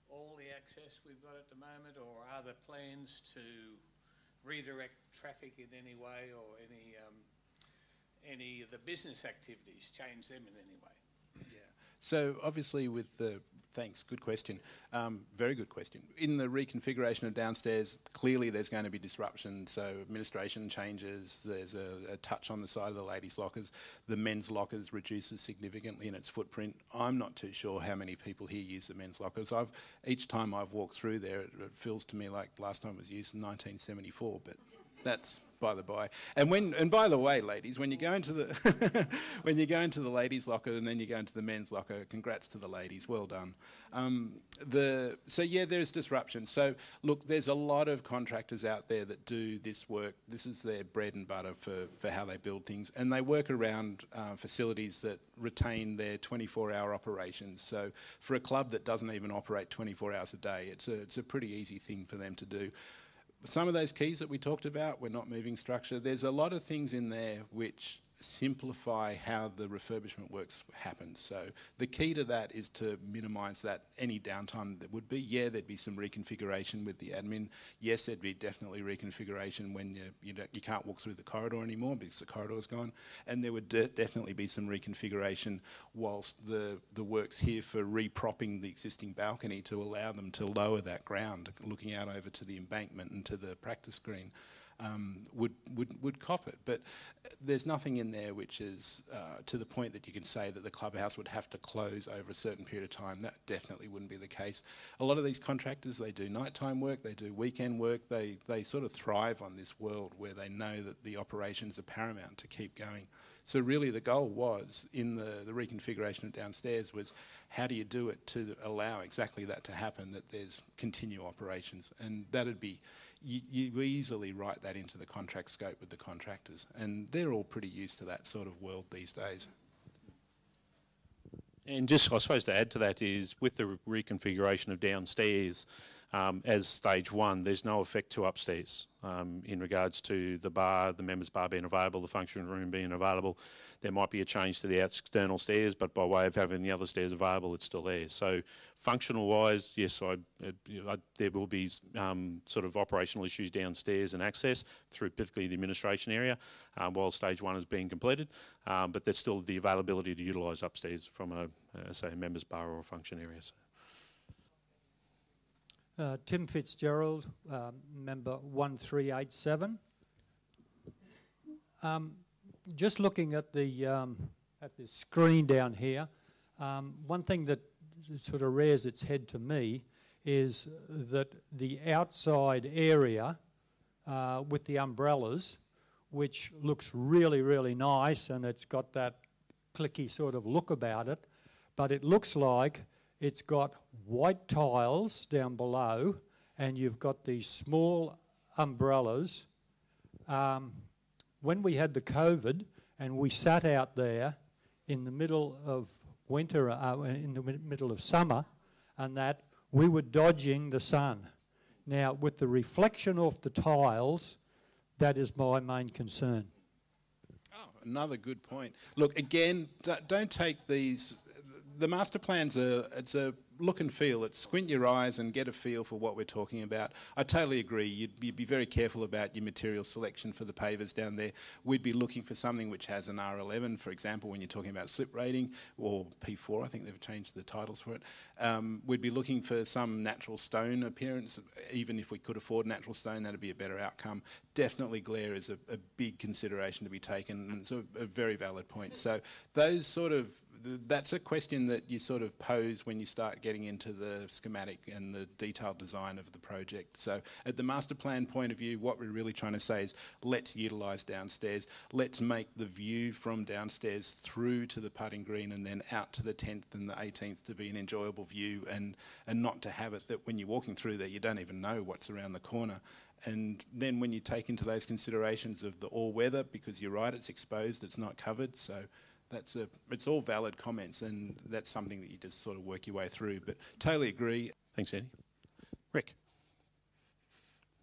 all the access we've got at the moment, or are there plans to redirect traffic in any way, or any of the business activities, change them in any way? Yeah. So obviously with the, thanks, good question. Very good question. In the reconfiguration of downstairs, clearly there's going to be disruption. So administration changes, there's a touch on the side of the ladies' lockers. The men's lockers reduces significantly in its footprint. I'm not too sure how many people here use the men's lockers. Each time I've walked through there, it feels to me like last time it was used in 1974, but that's by the by. And by the way, ladies, when you go into the when you go into the ladies' locker and then you go into the men's locker, congrats to the ladies, well done. So yeah, there's disruption. So look, there's a lot of contractors out there that do this work. This is their bread and butter for how they build things, and they work around facilities that retain their 24-hour operations. So for a club that doesn't even operate 24 hours a day, it's a pretty easy thing for them to do. some of those keys that we talked about, we're not moving structure. There's a lot of things in there which simplify how the refurbishment works happens. So the key to that is to minimise that any downtime that would be. Yeah, there'd be some reconfiguration with the admin. Yes, there'd be definitely reconfiguration when you can't walk through the corridor anymore because the corridor's gone. And there would definitely be some reconfiguration whilst the work's here for repropping the existing balcony to allow them to lower that ground, looking out over to the embankment and to the practice green. Would cop it, but there's nothing in there which is to the point that you can say that the clubhouse would have to close over a certain period of time. That definitely wouldn't be the case. A lot of these contractors, they do nighttime work, they do weekend work, they sort of thrive on this world where they know that the operations are paramount to keep going. So really the goal was, in the reconfiguration downstairs, was how do you do it to allow exactly that to happen, that there's continual operations. And that'd be, you easily write that into the contract scope with the contractors. And they're all pretty used to that sort of world these days. And just, I suppose, to add to that is, with the reconfiguration of downstairs, as stage one, there's no effect to upstairs in regards to the bar, the members' bar being available, the function room being available. There might be a change to the external stairs, but by way of having the other stairs available, it's still there. So functional-wise, yes, there will be sort of operational issues downstairs and access through particularly the administration area while stage one is being completed, but there's still the availability to utilise upstairs from say, a members' bar or a function area. So. Tim Fitzgerald, member 1387. Just looking at the screen down here, one thing that sort of rears its head to me is that the outside area with the umbrellas, which looks really, really nice, and it's got that clicky sort of look about it, but it looks like it's got white tiles down below, and you've got these small umbrellas. When we had the COVID and we sat out there in the middle of winter, in the middle of summer, and that, we were dodging the sun. Now, with the reflection off the tiles, that is my main concern. Oh, another good point. Look, again, don't take these. The master plan's it's a look and feel. It's squint your eyes and get a feel for what we're talking about. I totally agree. You'd be very careful about your material selection for the pavers down there. We'd be looking for something which has an R11, for example, when you're talking about slip rating, or P4, I think they've changed the titles for it. We'd be looking for some natural stone appearance. Even if we could afford natural stone, that'd be a better outcome. Definitely glare is a big consideration to be taken, and it's a very valid point. So those sort of, that's a question that you sort of pose when you start getting into the schematic and the detailed design of the project. So at the master plan point of view, what we're really trying to say is, let's utilise downstairs. Let's make the view from downstairs through to the putting green and then out to the 10th and the 18th to be an enjoyable view, and not to have it that when you're walking through there, you don't even know what's around the corner. And then when you take into those considerations of the all-weather, because you're right, it's exposed, it's not covered, so it's all valid comments, and that's something that you just sort of work your way through. But totally agree. Thanks, Andy. Rick.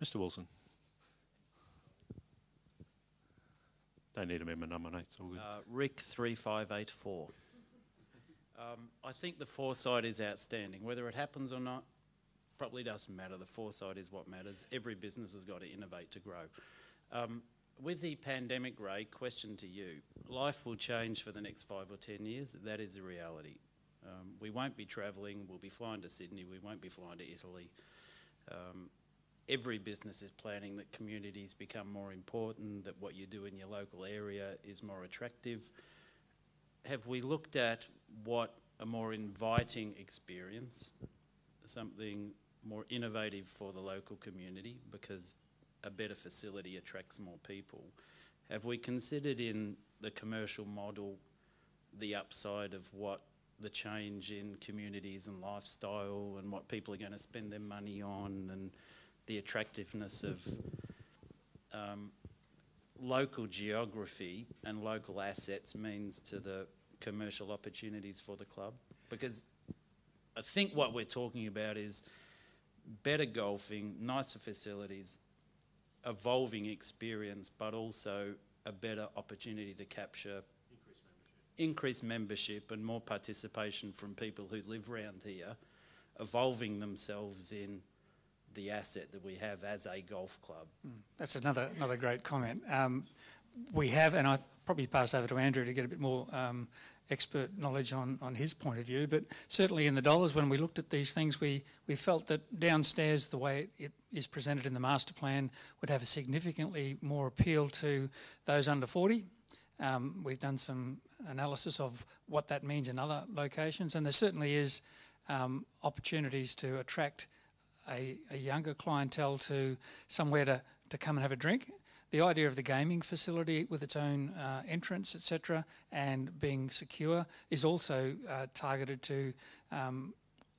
Mr. Wilson. Don't need a member number, mate. It's all good. Rick 3584. I think the foresight is outstanding. Whether it happens or not probably doesn't matter. The foresight is what matters. Every business has got to innovate to grow. With the pandemic, Ray, question to you. Life will change for the next 5 or 10 years. That is a reality. We won't be travelling. We'll be flying to Sydney. We won't be flying to Italy. Every business is planning that communities become more important, that what you do in your local area is more attractive. Have we looked at what a more inviting experience, something more innovative for the local community, because a better facility attracts more people? Have we considered in the commercial model the upside of what the change in communities and lifestyle and what people are going to spend their money on, and the attractiveness of local geography and local assets means to the commercial opportunities for the club? Because I think what we're talking about is better golfing, nicer facilities, evolving experience, but also a better opportunity to capture increased membership and more participation from people who live around here, evolving themselves in the asset that we have as a golf club. That's another great comment. We have, and I'll probably pass over to Andrew to get a bit more expert knowledge on his point of view, but certainly in the dollars, when we looked at these things, we felt that downstairs, the way it is presented in the master plan, would have a significantly more appeal to those under 40. We've done some analysis of what that means in other locations, and there certainly is opportunities to attract a younger clientele to somewhere to come and have a drink. The idea of the gaming facility with its own entrance, etc., and being secure is also targeted to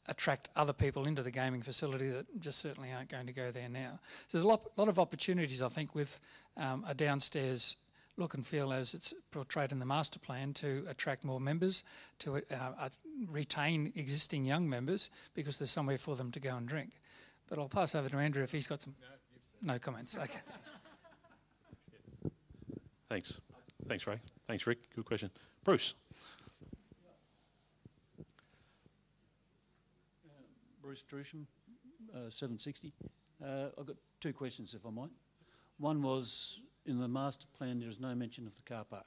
attract other people into the gaming facility that just certainly aren't going to go there now. So there's a lot of opportunities, I think, with a downstairs look and feel as it's portrayed in the master plan to attract more members, to retain existing young members, because there's somewhere for them to go and drink. But I'll pass over to Andrew if he's got some... No comments, okay. Thanks. Thanks, Ray. Thanks, Rick. Good question. Bruce. Bruce Drewsham, 760. I've got two questions, if I might. One was, in the master plan, there is no mention of the car park.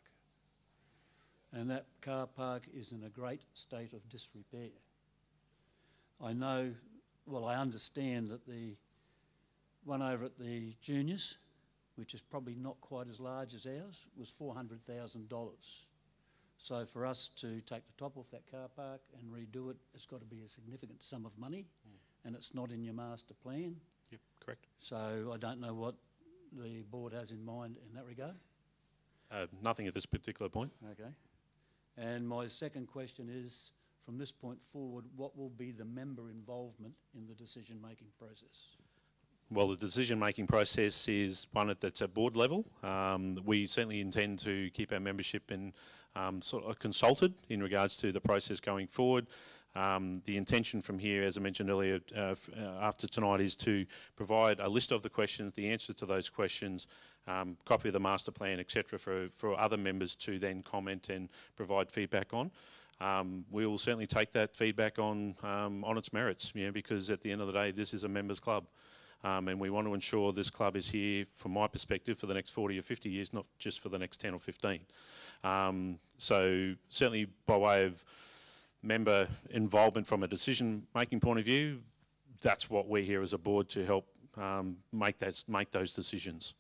And that car park is in a great state of disrepair. I know, well, I understand that the one over at the juniors, which is probably not quite as large as ours, was $400,000. So for us to take the top off that car park and redo it, it's got to be a significant sum of money, and it's not in your master plan. Yep, correct. So I don't know what the board has in mind in that regard. Nothing at this particular point. Okay. And my second question is, from this point forward, what will be the member involvement in the decision-making process? Well, the decision-making process is one that's at board level. We certainly intend to keep our membership in sort of consulted in regards to the process going forward. The intention from here, as I mentioned earlier, after tonight, is to provide a list of the questions, the answers to those questions, copy of the master plan, etc., for other members to then comment and provide feedback on. We will certainly take that feedback on its merits, because at the end of the day, this is a members club. And we want to ensure this club is here, from my perspective, for the next 40 or 50 years, not just for the next 10 or 15. So certainly by way of member involvement from a decision-making point of view, that's what we're here as a board to help make those decisions.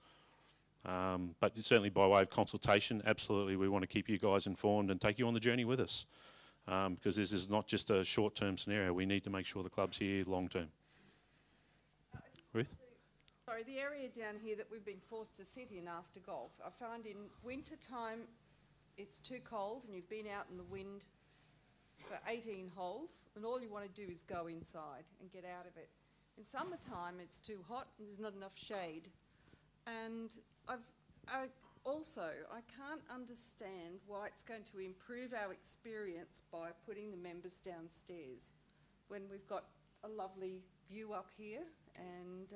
But certainly by way of consultation, absolutely we want to keep you guys informed and take you on the journey with us. Because this is not just a short-term scenario. We need to make sure the club's here long-term. Ruth? Sorry, the area down here that we've been forced to sit in after golf, I found in winter time it's too cold and you've been out in the wind for 18 holes and all you want to do is go inside and get out of it. In summertime it's too hot and there's not enough shade. And I can't understand why it's going to improve our experience by putting the members downstairs when we've got a lovely view up here. And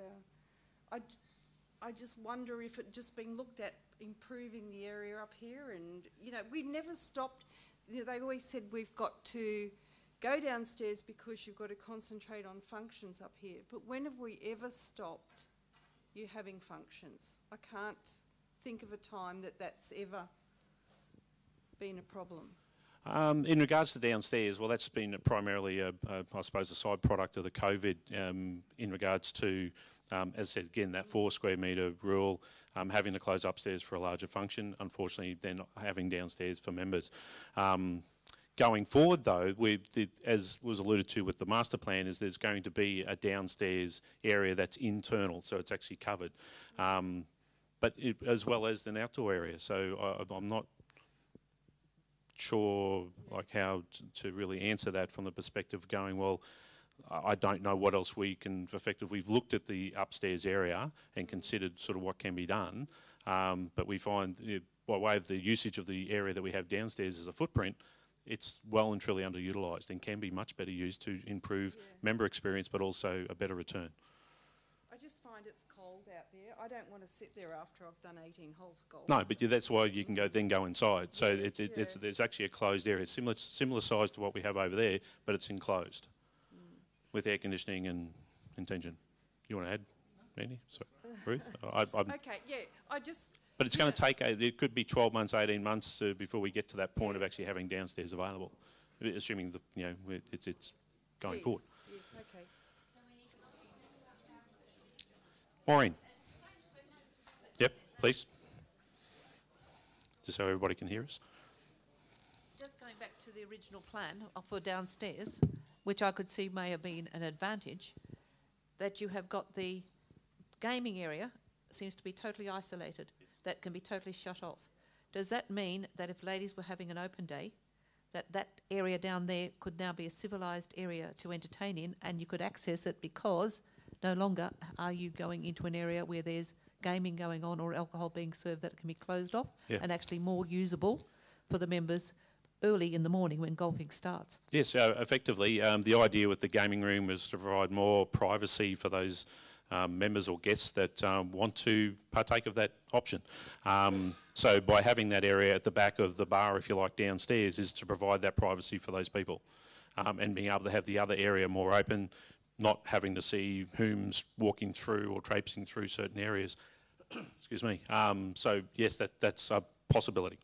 I just wonder if it just been looked at improving the area up here. And, we never stopped. They always said we've got to go downstairs because you've got to concentrate on functions up here. But when have we ever stopped you having functions? I can't think of a time that's ever been a problem. In regards to downstairs, well, that's been primarily, I suppose, a side product of the COVID in regards to, as I said, again, that 4 square metre rule, having to close upstairs for a larger function. Unfortunately, they're not having downstairs for members. Going forward, though, as was alluded to with the master plan, is there's going to be a downstairs area that's internal, so it's actually covered, but as well as an outdoor area. So I'm not sure how to really answer that from the perspective of going, well, I don't know what else we can effectively. We've looked at the upstairs area and considered sort of what can be done, but we find by way of the usage of the area that we have downstairs as a footprint, it's well and truly underutilised and can be much better used to improve member experience but also a better return. I just find it's cold out there. I don't want to sit there after I've done 18 holes of golf. No, but that's why you can go inside. So there's actually a closed area, similar size to what we have over there, but it's enclosed with air conditioning and intention. You want to add, Andy? Sorry, Ruth? Okay, yeah, But it's going to take, it could be 12 months, 18 months before we get to that point of actually having downstairs available, assuming that, it's going forward. Yes, okay. Maureen? Yep, please. Just so everybody can hear us. Just going back to the original plan for downstairs, which I could see may have been an advantage, that you have got the gaming area seems to be totally isolated, that can be totally shut off. Does that mean that if ladies were having an open day, that area down there could now be a civilised area to entertain in, and you could access it because no longer are you going into an area where there's gaming going on or alcohol being served that can be closed off and actually more usable for the members early in the morning when golfing starts? Yes, effectively, the idea with the gaming room is to provide more privacy for those members or guests that want to partake of that option. So by having that area at the back of the bar, if you like, downstairs, is to provide that privacy for those people and being able to have the other area more open, not having to see whom's walking through or traipsing through certain areas. Excuse me. So yes, that's a possibility.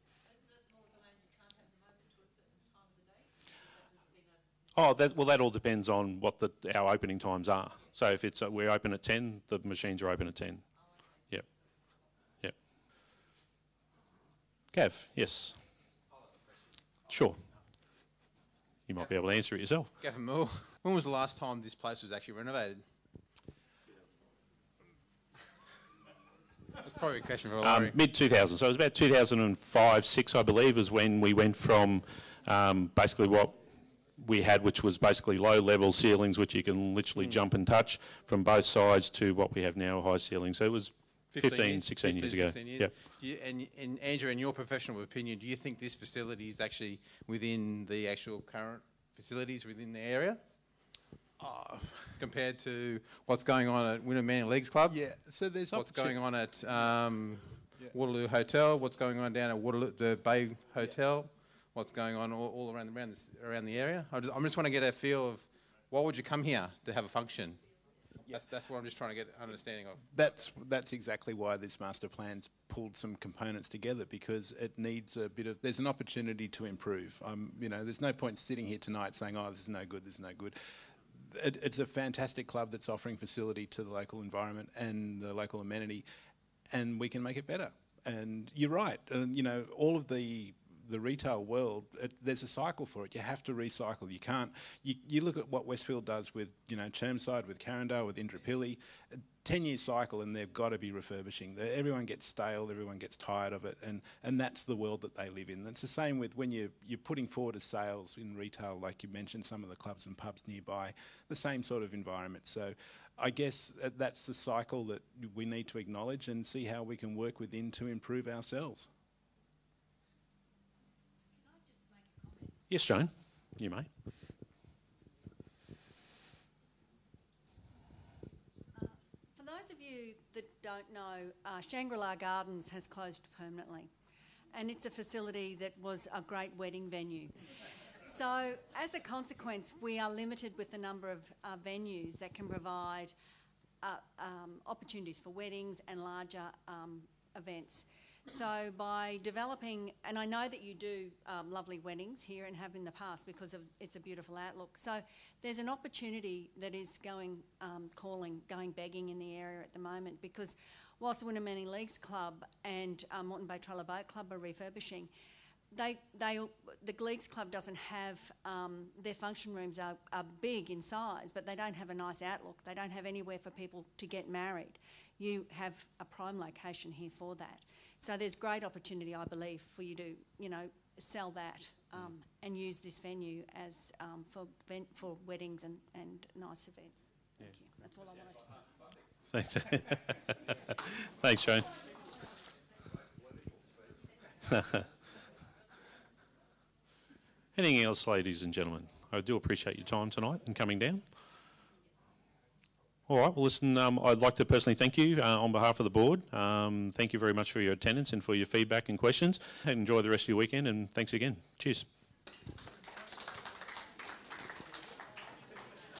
Oh, that all depends on what our opening times are. So if it's we're open at 10, the machines are open at 10. Yep. Yep. Gav, yes. Sure. You might be able to answer it yourself. Gavin Moore, when was the last time this place was actually renovated? That's probably a question for Laurie. Mid-2000, so it was about 2005-06, I believe, is when we went from basically what we had, which was basically low-level ceilings, which you can literally jump and touch from both sides, to what we have now, high ceilings. So it was 16 years ago. 16 years. Yep. And Andrew, in your professional opinion, do you think this facility is actually within the actual current facilities within the area? Compared to what's going on at Wynnum Manning Leagues Club? Yeah, so there's what's going on at Waterloo Hotel, what's going on down at the Bay Hotel, what's going on all around the area. I just want to get a feel of why would you come here to have a function? That's what I'm just trying to get an understanding of. That's exactly why this master plan's pulled some components together, because it needs a bit of. There's an opportunity to improve. There's no point sitting here tonight saying, "Oh, this is no good. This is no good." It's a fantastic club that's offering facility to the local environment and the local amenity, and we can make it better. And you're right. All of the retail world, there's a cycle for it. You have to recycle. You can't. You look at what Westfield does with Chermside, with Carindale, with Indooroopilly, 10-year cycle, and they've got to be refurbishing. Everyone gets stale. Everyone gets tired of it, and that's the world that they live in. It's the same with when you're putting forward a sales in retail, like you mentioned, some of the clubs and pubs nearby, the same sort of environment. So I guess that's the cycle that we need to acknowledge and see how we can work within to improve ourselves. Yes, Joan, you may. For those of you that don't know, Shangri-La Gardens has closed permanently, and it's a facility that was a great wedding venue. So as a consequence, we are limited with the number of venues that can provide opportunities for weddings and larger events. So by developing, and I know that you do lovely weddings here and have in the past because of it's a beautiful outlook. So there's an opportunity that is going begging in the area at the moment, because whilst the Wynnum Manning Leagues Club and Moreton Bay Trailer Boat Club are refurbishing, the Leagues Club doesn't have, their function rooms are big in size, but they don't have a nice outlook. They don't have anywhere for people to get married. You have a prime location here for that. So there's great opportunity, I believe, for you to, sell that and use this venue as for weddings and nice events. Thank you. That's all I wanted to know. Thanks. Thanks, Joan. Anything else, ladies and gentlemen? I do appreciate your time tonight and coming down. All right, well listen, I'd like to personally thank you on behalf of the board. Thank you very much for your attendance and for your feedback and questions. Enjoy the rest of your weekend, and thanks again. Cheers.